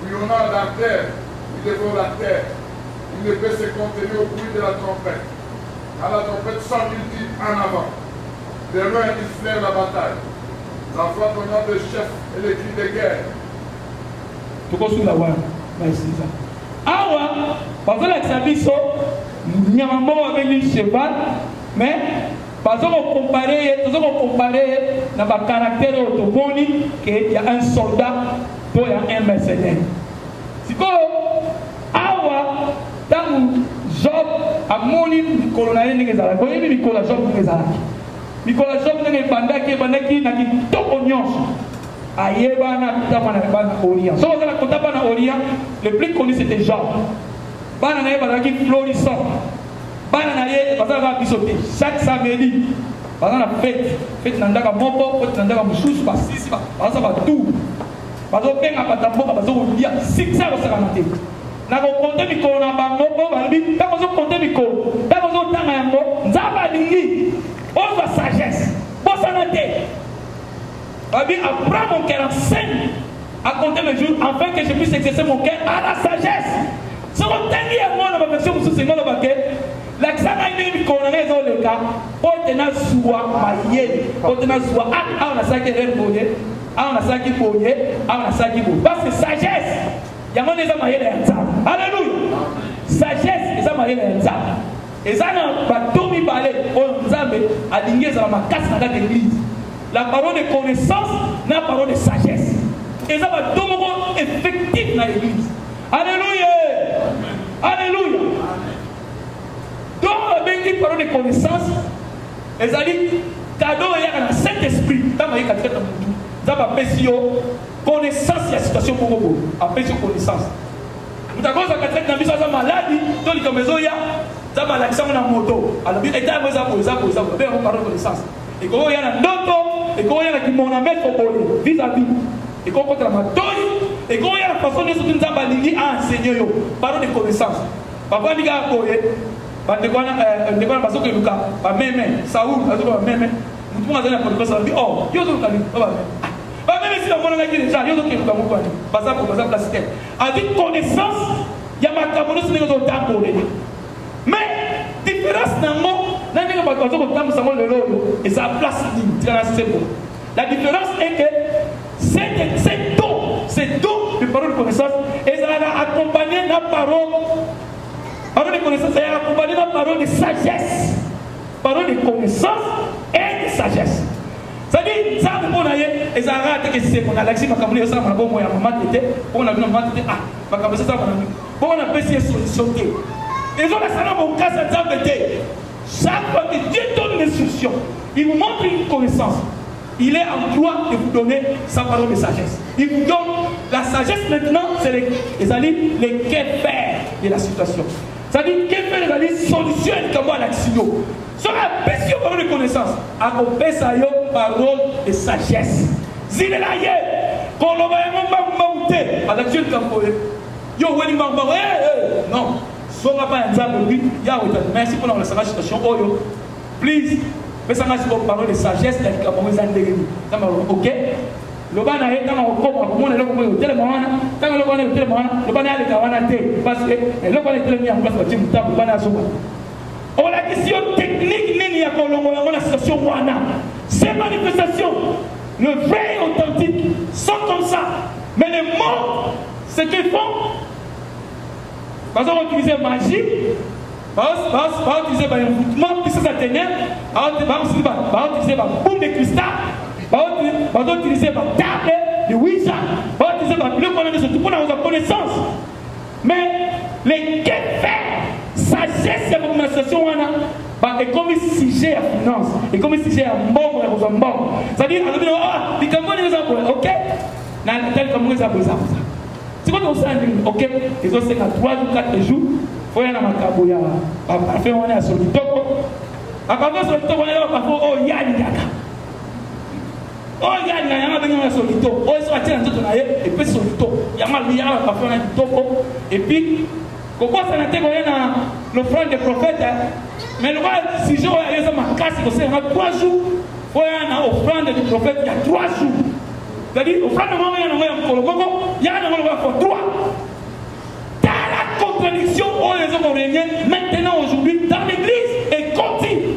puis on a d'artère, il dévore la terre, il ne peut se contenir au bruit de la trompette. À la trompette sonne, il dit en avant. De loin, il flaire la bataille. La voix tonnante des chefs et les cris de guerre. Awa, bazolakisa biso nyama moko abeli cheval, mais bazokokompare na bacaractère oyo tomoni ke ya un soldat to ya un mercenaire. Sikoyo awa ntango Job amoni mikolo na ye ndenge ezalaki, oyebi mikolo ya Job ndenge ezalaki. Mikolo ya Job ndenge ebandaki na kitoko nyonso. Ayebana kutapa na bana Orient. So ozala kutapa na Orient, le plus connu c'était Job. Bana na ye bazalaki florissant. Bana na ye bazalaka biso te. Chaque samedi baza na fête na ndaka moko, fête na ndaka mosusu basisi baza batu. Bazobenga batamboka bazokolia 600 kosakana te. Nakokonte mikolo na bango po balobi ntango ozokonte mikolo ntango ozotanga yango nzambe alingi ozwa sagesse bosana te. Babi apprends mon cœur, enseigne à compter mes jours afin que je puisse exercer mon cœur à la sagesse. Si on tenait à moi dans ma version sous ce nom de baquet, l'accent a été qu'on a raison le cas, on tenait à soua maillé, on tenait à soua on a ça qui est bonnet, on a ça qui bonnet, on a ça qui bonnet. Parce que sagesse, il y a mon des amayés de alléluia. Sagesse, les amayés de et ça n'a pas tout mis parler, on nous a mis à digner dans ma casse dans l'église. La parole de connaissance, la parole de sagesse. Et ça va tout le monde effectif dans l'église. Alléluia. Alléluia. Donc, la parole de connaissance, les amis, cadeau il y a un Saint-Esprit. Dans ma vie, ça va passer connaissance de la situation pour vous. Après, connaissance. Vous avez dit que vous avez maladie, donc il y a ça va l'accent dans la moto. Alors, il y a des connaissance. Et quand il y a un autre, et quand il y a qui m'en amène au vis-à-vis, et quand il y a ma toile, et quand il y a la façon de se faire baligner à enseigner, parole de connaissance. Papa dit à Koye, parce que Lucas, pas même, Saoul, même, nous pouvons aller à la connaissance, oh, il y a d'autres qui pas même si on a dit déjà, il y a d'autres qui pas ça pour la cité. Avec connaissance, il y a ma camouflage qui est dans le temps. Mais, différence dans le monde, et sa place la différence est que c'est don de parole de connaissance et ça va accompagner la parole de connaissance et accompagner la parole de sagesse, parole de connaissance et de sagesse. C'est-à-dire, ça pour naïe et ça rate que c'est mon Alexis m'a cambré ça m'a bon moi maman était on a vu maman était ah m'a cambré ça m'a vu bon on a essayé solution et on a ça dans mon cas ça t'embêter. Chaque fois que Dieu donne une instruction, il vous montre une connaissance. Il est en droit de vous donner sa parole de sagesse. Il vous donne la sagesse maintenant, c'est les qu'est-faire de la situation. C'est-à-dire qu'est-faire les solutions comme à l'action. Sur la question de parole de connaissance, accompagner sa parole de sagesse. Zile la yé, quand on va monter à l'action de Campoé, yo, non. Merci pour la situation. Please, mais ça m'a dit parole de sagesse. Ok? Le ban a été dans le corps, on est là pour le téléphone. Quand le ban est le téléphone, le ban est le cavanate. Parce que le ban est mis en place pour le table, le ban a souvent. On la question technique, il y a la situation Wana. Ces manifestations, le vrai et authentique, sont comme ça. Mais les mots, ce qu'ils font, parce qu'on va utiliser magie, on va utiliser un mouvement, puis ça ténèbre, on va utiliser une boule de cristal, va utiliser ma table de Ouija, va utiliser ma table pour avoir connaissance. Mais les quêtes faire, sagesse et administration, et comme sujet à finance, et comme sujet à mort, c'est-à-dire, les Camerounais, ok, c'est quoi qu'on sait, ok, ils ont 3 ou 4 jours, il faut y aller à Makaboya, parfait, on est à Solitoko. À partir de Solitoko, on est à parfois, oh, Yanniaka. Oh, Yanniaka, on est à Solitoko. Oh, ils sont attirés à tout, et puis Solitoko. Yamalia, parfois, on est à Solitoko. Et puis, comment ça n'a été l'offrande des prophètes, mais le roi, si je vois, il y a ma classe, il y a 3 jours, il faut y aller à l'offrande du prophète, il y a 3 jours. C'est-à-dire, l'offrande de moi, il y a un Koloboko, il y a un Koloboko, 3. La contradiction où les hommes réunis maintenant aujourd'hui dans l'église et continue.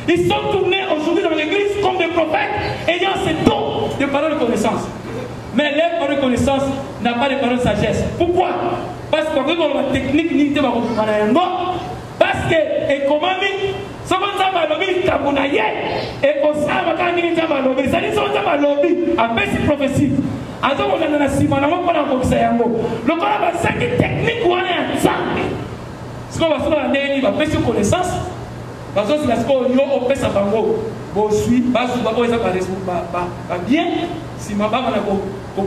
Ils sont tournés aujourd'hui dans l'église comme des prophètes ayant ces dons de paroles de connaissance. Mais leur parole de connaissance n'a pas de parole de sagesse. Pourquoi? Parce que la technique n'y était pas. Parce que, et comment si on a lobby, Kabunaye, et on s'en va quand il y a lobby, c'est-à-dire si on a lobby, après cette prophétie, alors on a la cime, on a le corps a 5 techniques où on est ensemble. Ce qu'on va faire dans l'année, il va faire sur connaissance, parce que c'est la score, on fait ça par mot. Bon, je suis, pas bien, si ma femme a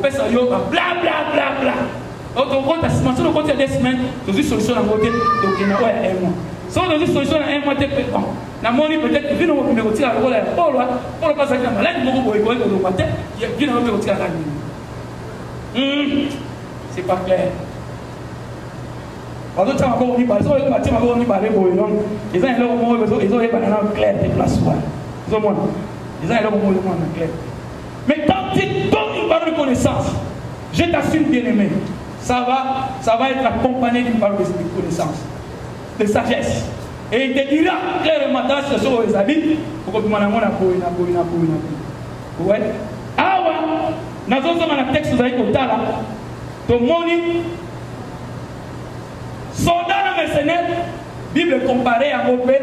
fait ça, bla bla bla bla. Donc, on a estimation de côté des semaines, je suis solution à côté, donc il y a un mois. Si on a une solution à un mois, la monnaie peut-être que nous avons tiré à la pour le passage de la maladie, nous avons tiré à la tête, il y a un tiré à la nuit. C'est pas clair. Par d'autres temps, on dit, par exemple, les bâtiments, on dit, par exemple, ils ont des bananes claires, des places. Ils ont des bananes claires. Mais quand tu donnes une parole de connaissance, je t'assure, bien aimé, ça va être accompagné d'une parole de connaissance, de sagesse. Et il te dira clairement dans ce sont les habits pour que tu m'en aies. Ouais. Ah ouais. Dans un texte, vous avez écouté là. Ton moni. Soldat mercenaire. Bible comparée à Mopé.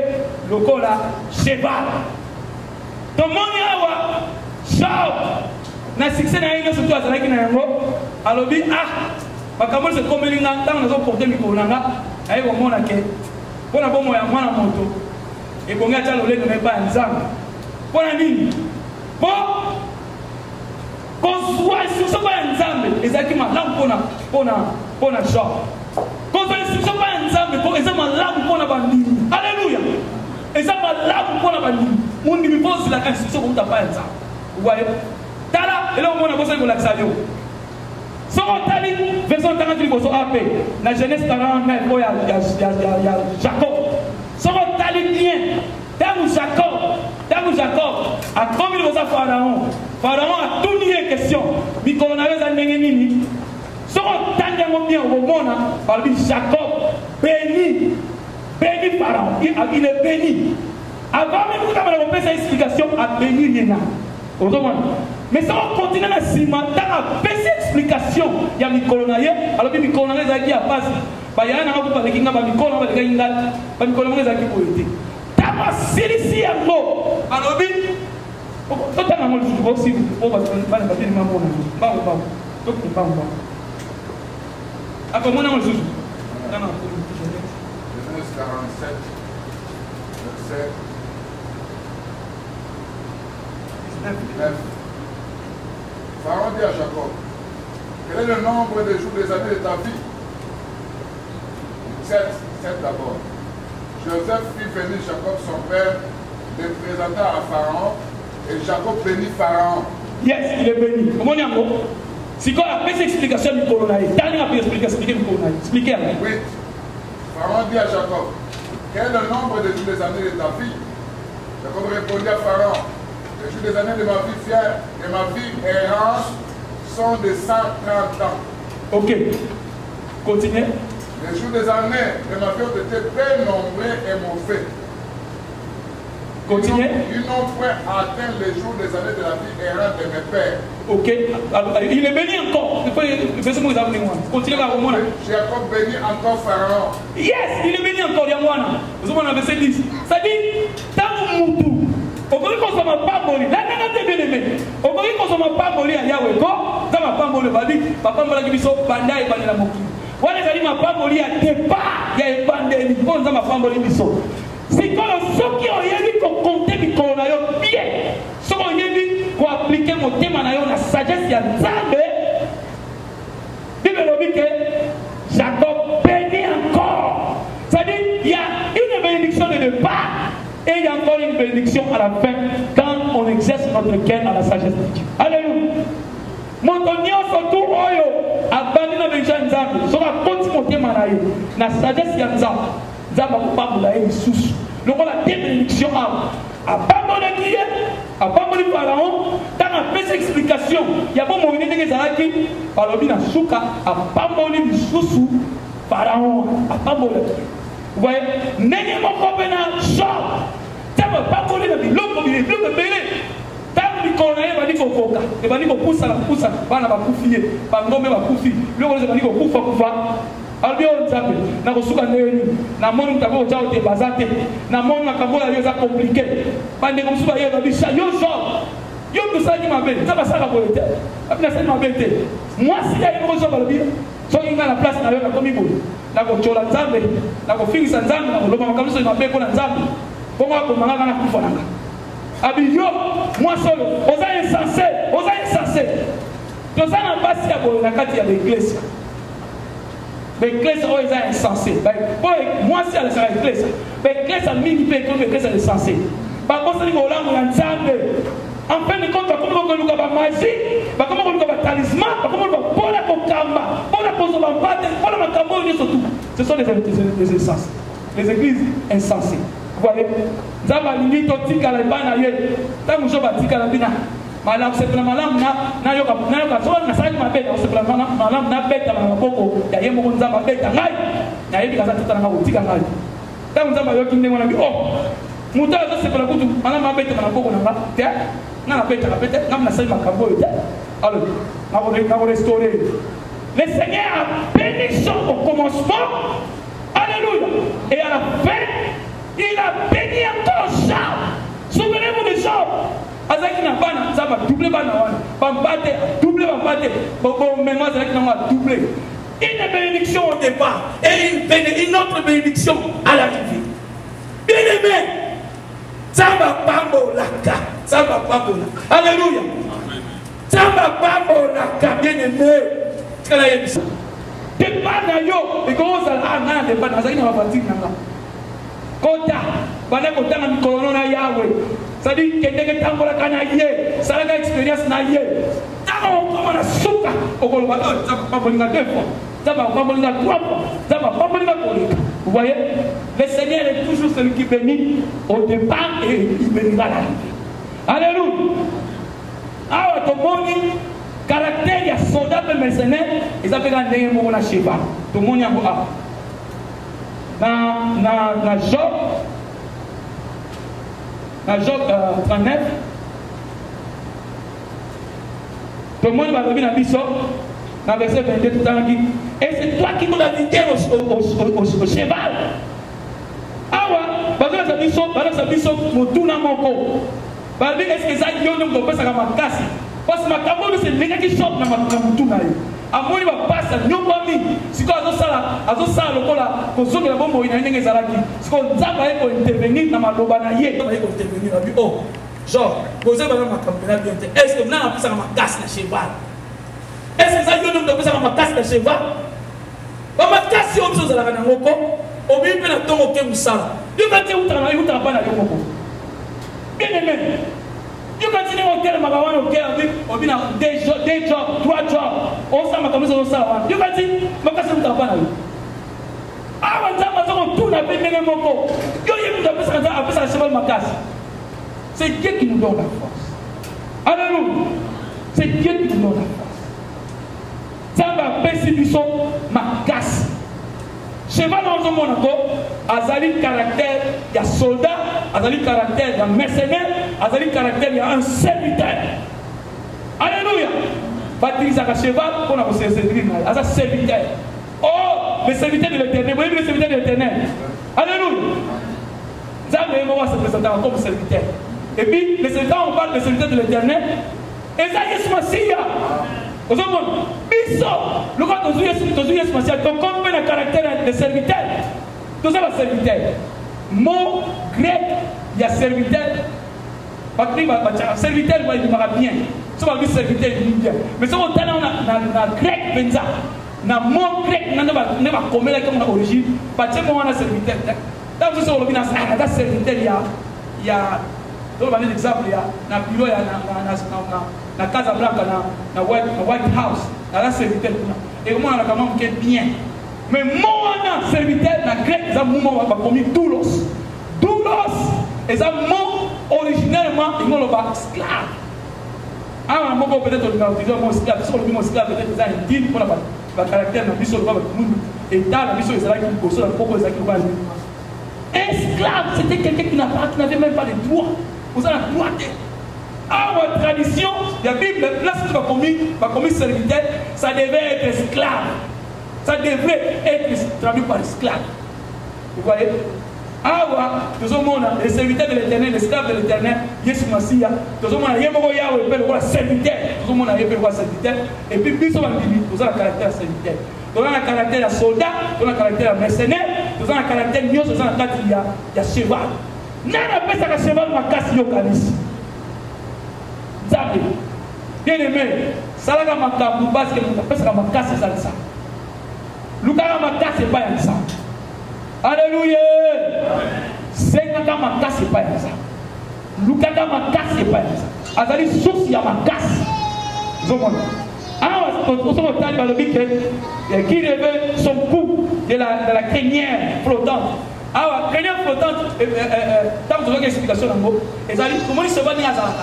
Le corps là. Cheval. Ton moni awa. Chao. Na succès na une surtout à la qui n'a pas. Alors bi ah. Quand c'est comme il y a un temps, nous avons porté micro nanga. Aïe au monde à quai. Pour la bonne moyen, moto. Et pour gagner le lait de mes pas ensemble. Pour la ligne. Bon. Qu'on soit sur ce pas ensemble. Exactement. Là, pour la shop. Qu'on soit sur ce pas ensemble. Pour exemple, là, pour la bandit. Alléluia. Et ça va là, pour la bandit. Mon niveau, c'est la constitution pour ne pas ensemble. Vous voyez. Tala, et là, on a besoin de l'accès. Si on t'a dit, version 48, vous avez la jeunesse 49, il y a Jacob. Si on t'a dit bien, dans Jacob, à combien de Pharaon a tout nié question. Mais quand on avait un nini, si on t'a dit bien au monde, par lui Jacob, béni Pharaon, il est béni. Avant même que vous avez cette explication, à bénir Yéna. Mais si on continue à cimenter à baisser l'explication, il y a Mikolonaye, alors que Mikolonaye est à base. Il y a un peu de Kinga, Mikolonaye est à Mikolonaye est à Kipoété. Tama Sirisi à mot. Alors, tout à l'heure, je vais aussi, on va faire un papier de maman. Après, moi, non, je joue. Genèse 47, verset 19. Pharaon dit à Jacob, quel est le nombre de jours des années de ta vie? 7 d'abord. Joseph fit venir Jacob son père, le présenta à Pharaon, et Jacob bénit Pharaon. Yes, il est béni. Comment on y a un mot? Si quoi après cette explication du coronavirus, Daniel a pu expliquer du coronavirus. Expliquez. Oui. Pharaon dit à Jacob, quel est le nombre de jours des années de ta vie? Jacob répondit à Pharaon, les jours des années de ma vie fière et ma vie errante sont de 130 ans. Ok. Continuez. Les jours des années de ma vie ont été très nombreux et m'ont fait. Continuez. Ils n'ont point atteint les jours des années de la vie errante de mes pères. Ok. Il est béni encore. Continuez à Romana. Jacob bénit encore Pharaon. Yes, il est béni encore. Yamwana. Vous avez un verset 10. Ça dit, tant Moutou. Au Gori qu'on ne pas mourir. Là, on est bien aimé. Au Gori qu'on ne pas mourir à Yahweh. Ça ne va pas mourir. Papa m'a dit, Banda et Banda Moki. Voilà, ça dit, ma pas mourir à départ. Il y a une bande de Bon, ça m'a pas mourir. C'est comme ceux qui ont dit qu'on comptait du coronavirus bien. Ceux qui ont dit qu'on appliquait mon thème à la sagesse, il y a Zambé. Bible dit que Jacob bénit encore. C'est-à-dire, il y a une bénédiction de départ et il y a encore une bénédiction à la fin quand on exerce notre cœur à la sagesse de Dieu. Alléluia. Montonio surtout oyo abandi na benja nzambe so ka konti motema na ye na sagesse ya nzambe nzambe akopambola ye lisusu lokola te bénédiction awa abambolaki ye abamboli pharaon ntango apesa explication ya bomoi ndenge ezalaki balobi na suka abamboli lisusu pharaon abambolaki ye voye ndenge moko mpe na Job ntango abamboli na biloko ebele ntango mikolo na ye ebandi kokoka ebandi kopusana bana bakufi ye bangombe bakufi biloko ebandi kokufa alobi oyo nzambe nakosuka ndenge nini namoni motango otya ote baza te namoni makambo oyo eza komplike bandeko mosusu baye babisa yo Job yo tosalaki mabe nzambe asalaka boye te abi nasali mabe te mwasi ya ye moko Job alobi soki ngai na place na yo nakomi boye nakotyola nzambe nakofingisa nzambe nakoloba makambo nyonso mabe mpo na nzambe bongo akomanga nakufa nanga abi yo mwasi oyo oza insensé toza na basi ya boye na kati ya l'église l'église oyo eza insensé mwasi alesaka église baeglise mingi mpe ekomi église insensé bakosali kolamu ya nzambe en fin de compte bakomi kokoluka bamagie bakomi koluka batalisman bakomi koluka mpona kokamba mpona kozwa bampate mpona makambo oyo nyonso tu ce sont des insensés les églises insensées voyez nzambe alingi totikala epai na ye ntango so batikala bina sepela malamu nayoka so nasalaki mabe nakosepela malamu nabetama na maboko ya ye moko nzambe abeta ngai nayebi kaza tata nanga kotika ngai ntango nzambe ayoki ndenge wana bi moto azosepela kutu malamu abetama na maboko nanga te nga nabetaka pe te nga nasali makambo oyo te alors nakorestaurer le Seigneur a béni Job au commencement alléluia et à la fin il a béni encore Job. Souvenez-vous de Job. Azaki na bana, ça va doubler bana wana. Bambate, doubler bambate. Bon, mais moi Azaki na doubler. Une bénédiction au départ et une autre bénédiction à l'arrivée. Bien aimé, ça va pambolaka, ça va pambolaka. Alléluia. Ça va pambolaka, bien aimé. C'est la yébisa. Départ na yo, et comment ça a un départ na Azaki na bambati nanga. Kota bana kotanga mikolo na Yahweh c'est-à-dire kendenge tambolaka na ye salaka expérience na ye tango okoma na suka okoloba zaba pambolinga 2 fois zaba pambolinga 3 fois zaba pambolinga koleka vous voyez le Seigneur est toujours celui qui bénit au départ et il bénira l'arrivée alléluia awa tomoni caractère ya soldat pe mercenaire ezapeka ndenge moko na cheval tomoni yango awa na Job 39 tout le monde va revenir dans Bisso dans verset 22 tout à l'heure et c'est toi qui nous as dit au cheval awa baza biso motuna moko babi est-ce que ça yo ndo kopesa kama makasi parce que makambo c'est ndenge ki shop na motuna yo amoni bapasa nyumba mingi sikoyo azosala lokola kozongela bombo ina ndenge ezalaki sikoyo nzambe aye kointervenir na maloba na ye aye kointervenir abi genre kozeba na makambo na bien te est-ce que nanga apesaka makasi na cheval est-ce que ça yo ndo kopesaka makasi na cheval bamakasi oyo biso ozalaka nango ko obii mpe na ntongo oke mosala yo kati eutaka mpa na yo moko bien aimé. You continue to tell them about one okay, or be now day job, 3 jobs, or some comes on Salah. You can see Macassan Tapana. I want to have 2 na moko. You even the person a person several Macas. C'est Dieu qui nous donne la force. Alléluia. C'est Dieu qui nous donne la force. Ça va baisser du son Macas. Cheval dans le monde, Azali caractère, il y a soldat, azali caractère d'un mercenaire, azali caractère d'un serviteur. Alléluia. Baptise à cheval pour nous servir, à serviteur. Oh, le serviteur de l'Éternel. Vous voyez le serviteur de l'Éternel. Alléluia. Nous se présenter comme serviteur. Et puis, le serviteur, on parle de serviteur de l'Éternel. Et ça, Yesu Masiya. Vous avez dit, le cas de Yesu Masiya, donc comme un caractère de serviteur, tout ça va serviteur. Mot grec, il y a serviteur. Serviteur, il va bien. Ça va dire serviteur, il dit bien. Mais si on a un grec, na mot grec, on va comme origine, pas de serviteur. Dans ce sens, on a serviteur, il y a un exemple, il y a un bureau, na Casablanca, na White House, na serviteur. Et moi, on a quand même bien. Mais moi, on a serviteur, na grec, ça mot va comme doulos. Doulos, et ça mot originellement, il m'a pas esclave. Ah, on a peut-être utilisé un mot esclave, parce que le mot esclave peut-être un deal pour la caractère, la mission de monde. Et dans la mission, c'est là qu'il faut la propose à qui va aller. Esclave, c'était quelqu'un qui n'avait même pas de droit. Vous avez la droit. À votre tradition, la Bible, là, si tu vas commis serviteur, ça devait être esclave. Ça devrait être traduit par esclave. Vous voyez? Ah, tout le monde, les serviteurs de l'Éternel, les esclaves de l'Éternel, Yesu Masiya, tout le monde a un serviteur, tout le monde a un serviteur, et puis, plus on va dire, vous avez un caractère serviteur. Vous avez un caractère soldat, vous avez un caractère mercenaire, vous avez un caractère mieux, vous avez un caractère de cheval. Nana peut ça cheval ma casse yo kanis. Zabe. Bien aimé, ça là ma casse parce que mon peut ça ma casse c'est ça. Luka ma casse c'est pas ça. Alléluia. C'est quand ma casse c'est pas ça. Luka ma casse c'est pas ça. Azali source ya ma casse. Zomon. Ah, on se retrouve dans le bic qui révèle son cou de la crinière flottante. Ah, crinière flottante, tant que vous avez une explication en gros, et ça dit comment il se va dans Azara.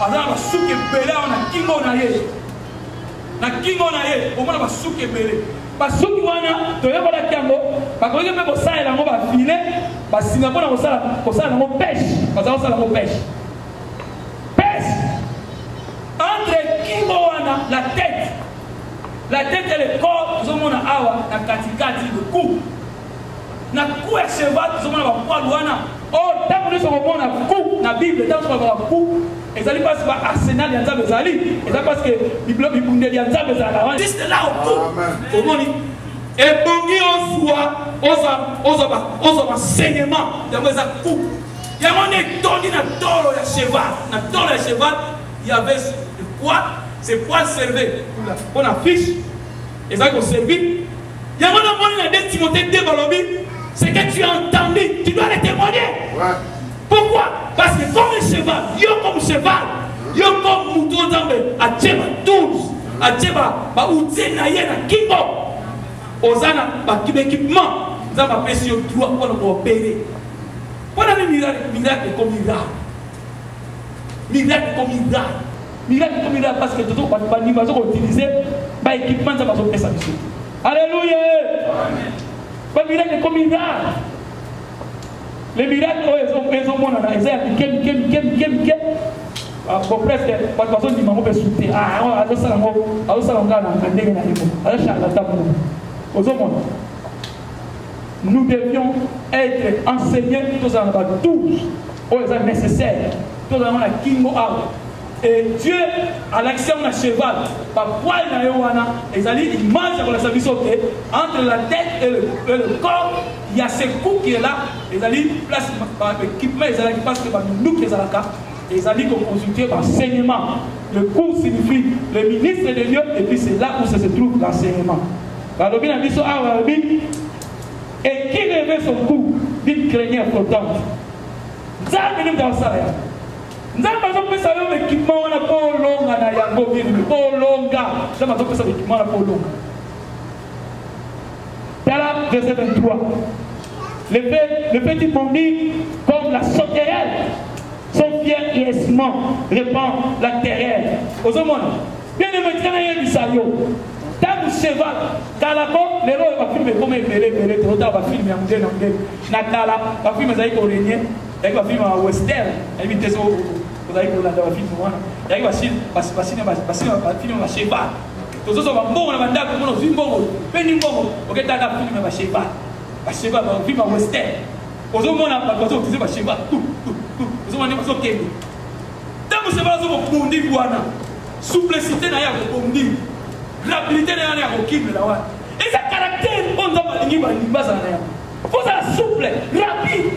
Azara va souke belé, on a kingo naye. Na kingo naye, au moins on va souke belé. Parce que tu as tu as pas d'ango, parce que tu as pas ça et l'ango va filer, parce que Singapour n'a pas ça l'ango pêche, parce que ça l'ango pêche. Pêche. Entre kingo la tête et le corps, nous avons awa na katikati le cou. Na cou et cheval, nous avons la poids douana. Oh, tant que nous sommes na cou, na Bible, tant que nous sommes na cou, et ça dit parce que arsenal y a ça bezali, et ça parce que Bible Bible y a ça bezala. Juste là au cou. Au monde. Et bongi on soit, osa saignement, il y a ça cou. Il y a mon étonné na tolo ya cheval, na tolo ya cheval, il y avait le poids. C'est poids servé pour la fiche. Et ça qu'on servit. Il y a un moment où Timothée Débalobi, c'est que tu as entendu, tu dois le témoigner. Ouais. Pourquoi? Parce que comme un cheval, yo comme cheval, yo comme mouton d'ambe, à Tcheba 12, à Tcheba, bah ou Tzenaye na Kimbo, Ozana, bah équipement, nous avons appelé sur droit pour nous opérer. Pour la miracle comme miracle. Miracle comme miracle. Miracle comme miracle parce que tout le monde va utiliser par équipement de la maison. Alléluia. Pas miracle comme miracle. Les miracles, ils ont mon analyse. Ils ont presque pas de façon de m'avoir souté. Ah, à ça, nous devions être enseignés tous en bas, tous, aux nécessaires, tous en la kingo out. Et Dieu, à l'action d'un cheval, par quoi il a eu il mange pour la service entre la tête et le corps, il y a ce coup qui est là, ils allaient place par l'équipement, ils allaient passer par nous qui est là, et ils allaient consulter l'enseignement. Le coup signifie le ministre de Dieu, et puis c'est là où se trouve l'enseignement. Alors, bien, et qui révèle son cou d'une crinière flottante. Ça, c'est dans ça. Nous avons fait ça avec l'équipement, on a pas long à Nayango, pas long. Nous avons fait ça avec l'équipement, on a pas long. Voilà, verset 23. Le petit bandit, comme la sauterelle, son fier et aisement répand la terreur. Aux hommes, bien aimé, tu n'as rien dit ça, yo. Tant que cheval, Kalako, les lois vont filmer comme un bélé, trop tard va filmer un modèle. Nakala, va filmer ça avec Aurélien. Il y a un film western, il y a un film vous avez pour la film il y a un film cheval. Tous ceux qui ont bon la bande comme nous film bon, peine bon, OK ta film cheval. Cheval un film western. Aux hommes on a pas besoin de cheval. Aux hommes on est pas OK. Tant que cheval zo bondi bwana. Souplicité na ya bondi. Rapidité na ya kokimela wa. Et ça caractère on doit pas lingi ba za na ya. Faut ça souple, rapide.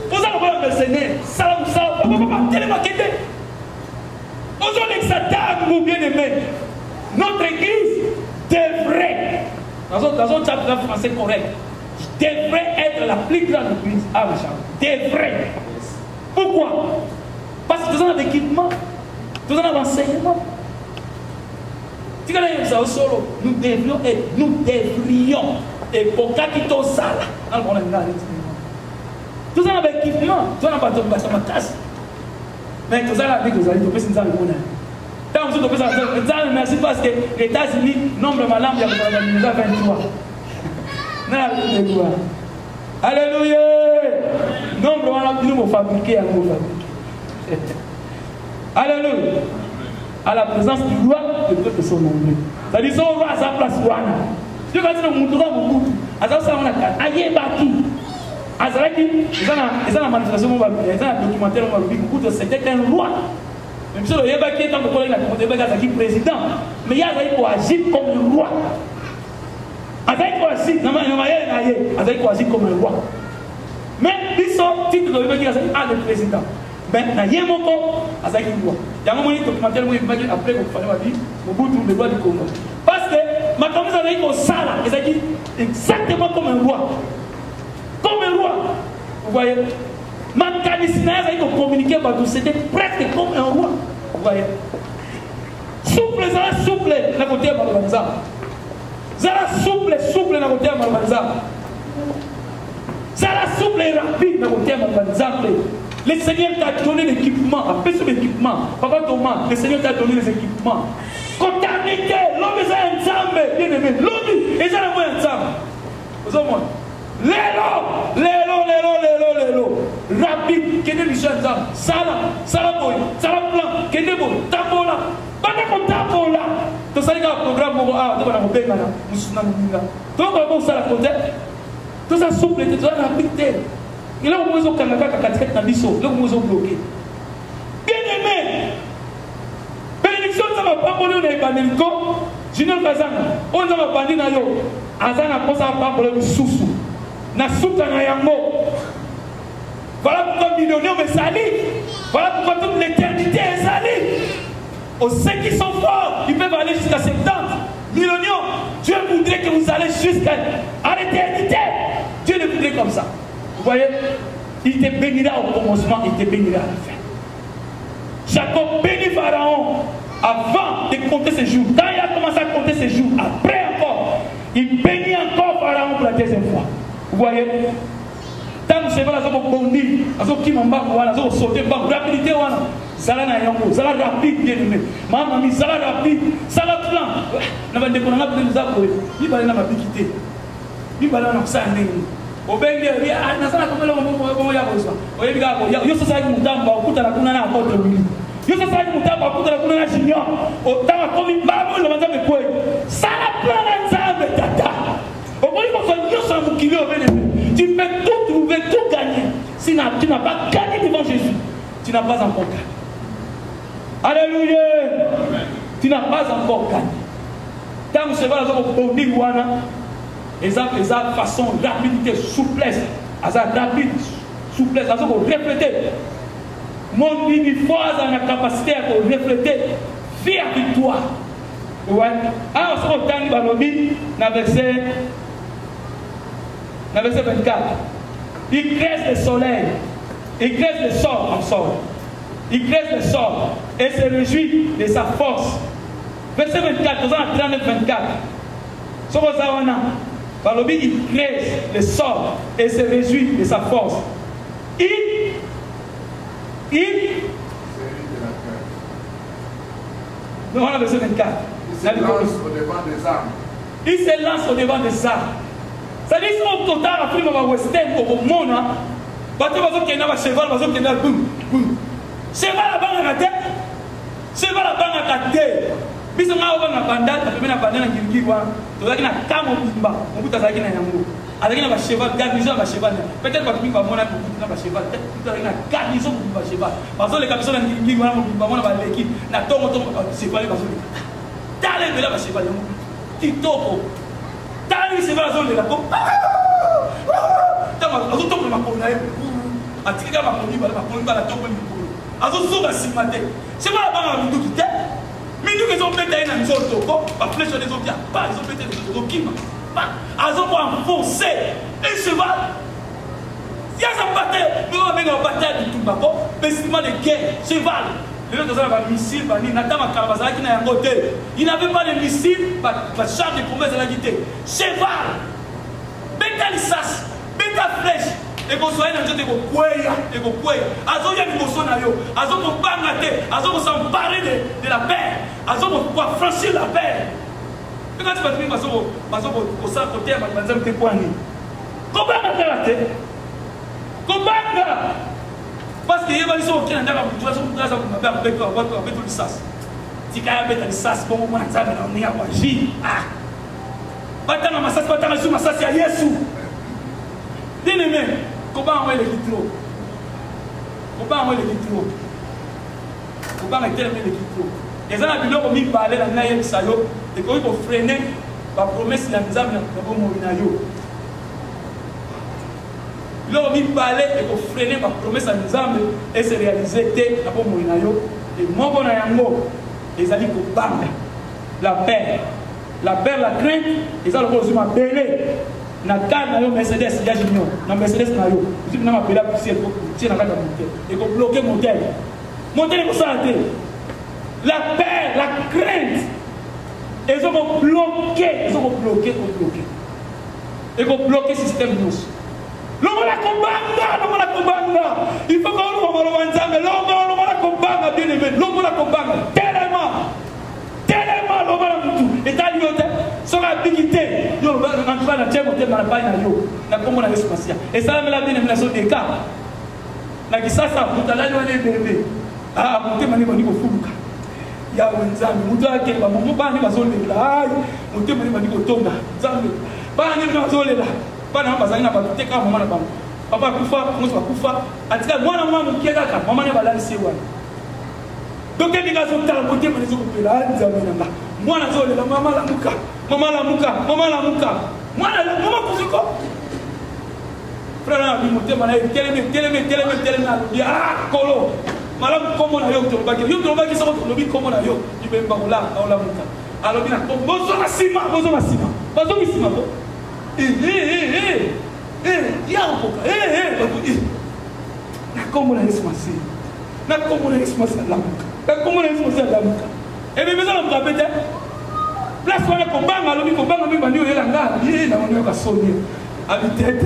Faut ça avoir un mercenaire. Salam salam. Tellement qu'était. Aujourd'hui que ça t'a mon bien-aimé. Notre église devrait, dans un chapitre français correct, devrait être la plus grande église à Richard. Devrait. Pourquoi? Parce que nous avons l'équipement, nous avons l'enseignement. Si vous avez ça au solo, nous devrions, et pour qu'à ça là, nous avons l'équipement, nous avons la casse. Mais nous avons l'équipement. Merci parce que les États-Unis, nombre de malades, il y a 23. Alléluia. Nombre de malades, nous avons fabriqué. Alléluia. À la présence du roi, le peuple sont nombreux. C'est-à-dire, si on va à sa place, Dieu va dire, nous montons beaucoup. À ça, on a qu'à aïe baki. À ça, ils ont la manifestation, ils ont un documentaire, beaucoup de c'était un roi. Même si le Yéba qui est dans le collège, il y a un président, mais il y a un agir comme le roi. Il y a un agir comme le roi. Mais ils sont titres de Yéba qui a le président. Mais il y a un roi. Il y a un documentaire après que vous fallait dire, le roi du Congo. Parce que ma commise a dit qu'on sala, ils ont dit exactement comme un roi. Comme un roi. Vous voyez? Ma canicina a dit qu'on communiquait partout, c'était presque comme un roi. Vous voyez? Souple, ça souple, la côté de Malbanza. Ça souple, la côté de Malbanza. Ça souple et rapide, la côté de Malbanza. Le Seigneur t'a donné l'équipement, après son équipement. Papa Thomas, le Seigneur t'a donné les équipements. Contamité, l'homme est un ensemble, bien aimé. L'homme est un ensemble. Vous avez Lélo. Rapide, qui est des jeunes hommes. Sala boy, sala plan, qui est des boy, tabola. Pas de tabola. Tu sais qu'il y a un programme, tu vas nous payer maintenant. Donc, on va la côté. Tout ça souple, tu dois rapide. Et là, on va au Canada, à 4 dans l'ISO. Là, on va bloquer. Bien aimé. Bénédiction, ça va pas voler, on est bandico. Junior Kazana, on va bandir na yo. Azana, on va pas voler le sous-sous. Na souta na yango. Voilà pourquoi millionnaires me salient. Voilà pourquoi toute l'éternité est salie. Aux ceux qui sont forts, ils peuvent aller jusqu'à 70. Millionnaires, Dieu voudrait que vous allez jusqu'à l'éternité. Dieu le voudrait comme ça. Vous voyez, il te bénira au commencement, il te bénira à la fin. Jacob bénit Pharaon avant de compter ses jours. Quand il a commencé à compter ses jours, après encore, il bénit encore Pharaon pour la deuxième fois. Vous voyez, tant que cheval a bondi, a sauté mon bac, a sauté mon bac, rapidité, ça l'a yango, ça l'a rapide, bien aimé. Maman, ça l'a rapide, ça l'a plan. N'a pas déconné, n'a pas de nous il va aller dans ma piquité. Il va aller dans sa année. Au Bengue, il y a un instant comme le y a besoin. Au Yébiga, il y a ce sac moutarde, au coup de la Kunana à contre lui. Il y a ce sac moutarde, au coup de la Kunana junior. Au temps comme il va, il va me quoi. Ça l'a plan ensemble, tata. Au point où tu peux tout trouver, tout gagner. Si tu n'as pas gagné devant Jésus, tu n'as pas encore gagné. Alléluia. Tu n'as pas encore gagné. Quand vous savez, les a façon, rapidité, souplesse, rapide, souplesse, refléter. Mon uniforme a la capacité à refléter fière victoire. Ouais. Alors, ce qu'on t'a dit, dans verset 24, il graisse le soleil, il graisse le sol en sol, il graisse le sol et se réjouit de sa force. Verset 24, nous avons 39-24. Ce que il graisse le sol et se réjouit de sa force. Nous avons verset 24. Il se lance au devant des armes. Il se lance au devant des armes. C'est-à-dire que total après ma western au monde bato bazokenda ba cheval bazokenda boum boum cheval abanga te cheval abanga te biso ngao banga bandata pemena bandana ngirigiri wana tozaki na kamo bimba mobuta zaki na yango azaki na ba cheval garnison ba cheval peut-être bato mingi bamona na ba cheval tozaki na garnison ba cheval bazoleka biso na ngirigiri wana mobimba mona baleki na tongo tongo cheval bazoleka tale bela ba cheval yango kitoko tale cheval azoleka ko tama azotoka makolo na ye atikika makolo bala toko mikolo azozuka sima te cheval abanga minduki te minduki ezobeta ye na nzoto ko baflèche ezobia pa ezobeta ezokima azoko enfoncé un cheval yaza bataille benga bataille bitumba ko bâtiment de guerre cheval les autres ont des missiles bani natama karabazaki na yango te il n'avait pas de missiles ba charge de promesse la guité cheval beta lisas beta flèche et qu'on soit dans eko kweya azoya liboso na yo azoko banga te azoko s'emparer de la paix azoko franchir la paix. Quand tu vas te dire que ça côté à ma te poignet. Comment on te comment parce que il va dire au Canada pour toi ça ça va faire avec tout le sas. Si quand il y a des sas bon moi ça on est à magie. Ah. Batana masas batana sur masas ya Yesu. Bien aimé, comment on va les kitro? Comment on va les kitro? Comment on va les kitro? Et ça, nous avons mis parler dans la sayo et qu'on peut freiner la promesse de la mise en œuvre. Nous avons mis parler et qu'on freiner la promesse de la mise en œuvre et se réaliser la bonne moïnayo. Et mon bon ayango, les alliés qu'on parle, la paix, la crainte, et ça, nous avons appelé. Na car na yo Mercedes ya junior na Mercedes na yo tu na m'appeler pour ciel pour tirer na moteur et pour bloquer moteur ko santé la paix la crainte ils ont bloqué et qu'on bloquer le système nous la kombanga il faut qu'on le nzambe la kombanga bien aimé la kombanga tellement l'homme mutu et ta liote sera bigité yo en va na tchemo te na pa na yo na kombo na Yesu Masia et ça me la bien na so de cas na kisasa mutala ni wane bebe ah mute mani bani ko fuluka ya wenzami mutu yake ba mu bani bazolela ai mute mani bani ko tonga nzambe bani bazolela bana bazali na batute ka mama na bango papa kufa mutu kufa atika mwana mwana mkieka ka mama ne balali sewa donc les gars sont dans le côté mais ils ont coupé là moi la zone la maman la muka moi la maman kuziko frère na bi monter mana télé ya kolo malam komo na yo to baki ça to lobi komo na yo du bemba ola muka alors bina ko bozo na sima bazo misima ko ya ko na komo na Yesu Masi na komo na Yesu Masi la muka comment les choses sont là et bien besoin de répéter place où on combat alors combat même bandi olela nga ye na on va sonner habiter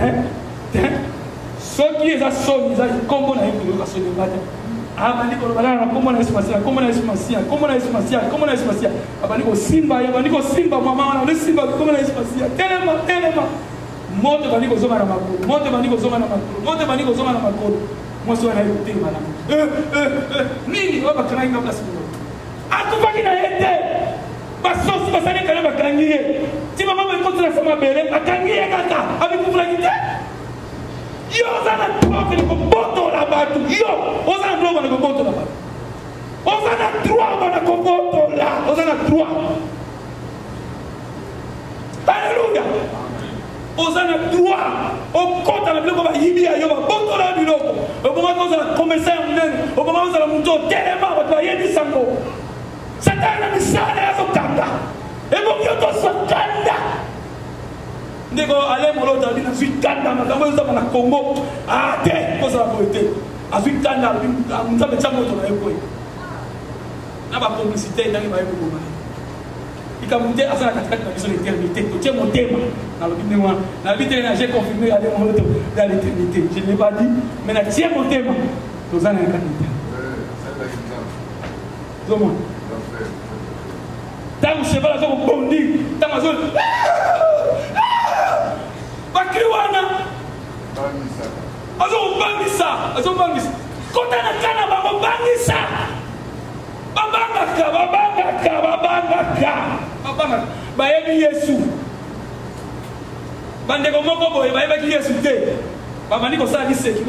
ce qui est à sonner ça comment na yiko ka sonner bata ah bandi ko bala na comment na espacia abandi ko simba ya bandi ko simba mama na simba comment na espacia tellement moto bandi ko zonga na makolo moi je suis allé au thème madame nini on va créer une place à tout pas qui n'a été parce que si ça n'est quand même pas gagner si maman me contre la femme belle a gagné kaka avec vous flaquité yo ça na trois que le comporte là-bas yo on a droit de comporte là-bas on a droit de comporte là on a droit alléluia on a droit au compte à la blague va yibia yo ba boto la biloko au moment où on a commencé à mener au moment où on a monté tellement on va yedi sango satana misala ya kanda et bon yo to sakanda ndeko ale molo tadi na suite kanda makambo yo za na Congo ah te ko za ko ete a suite kanda mutaba chango to na yeko na ba complicité ndani ba yeko ngoma ikamute asana katikati na biso l'éternité to mon thème na lobine moi na bible na j'ai confirmé à des moments dans l'éternité je ne l'ai pas dit mais na tiens mon thème to za na éternité zomo tangu cheval azo bondi tangu azo bakriwana azobangisa kota na kana babangisa babangaka bayebi Yesu bandeko moko boye bayebaki Yesu te babandi kosala liseki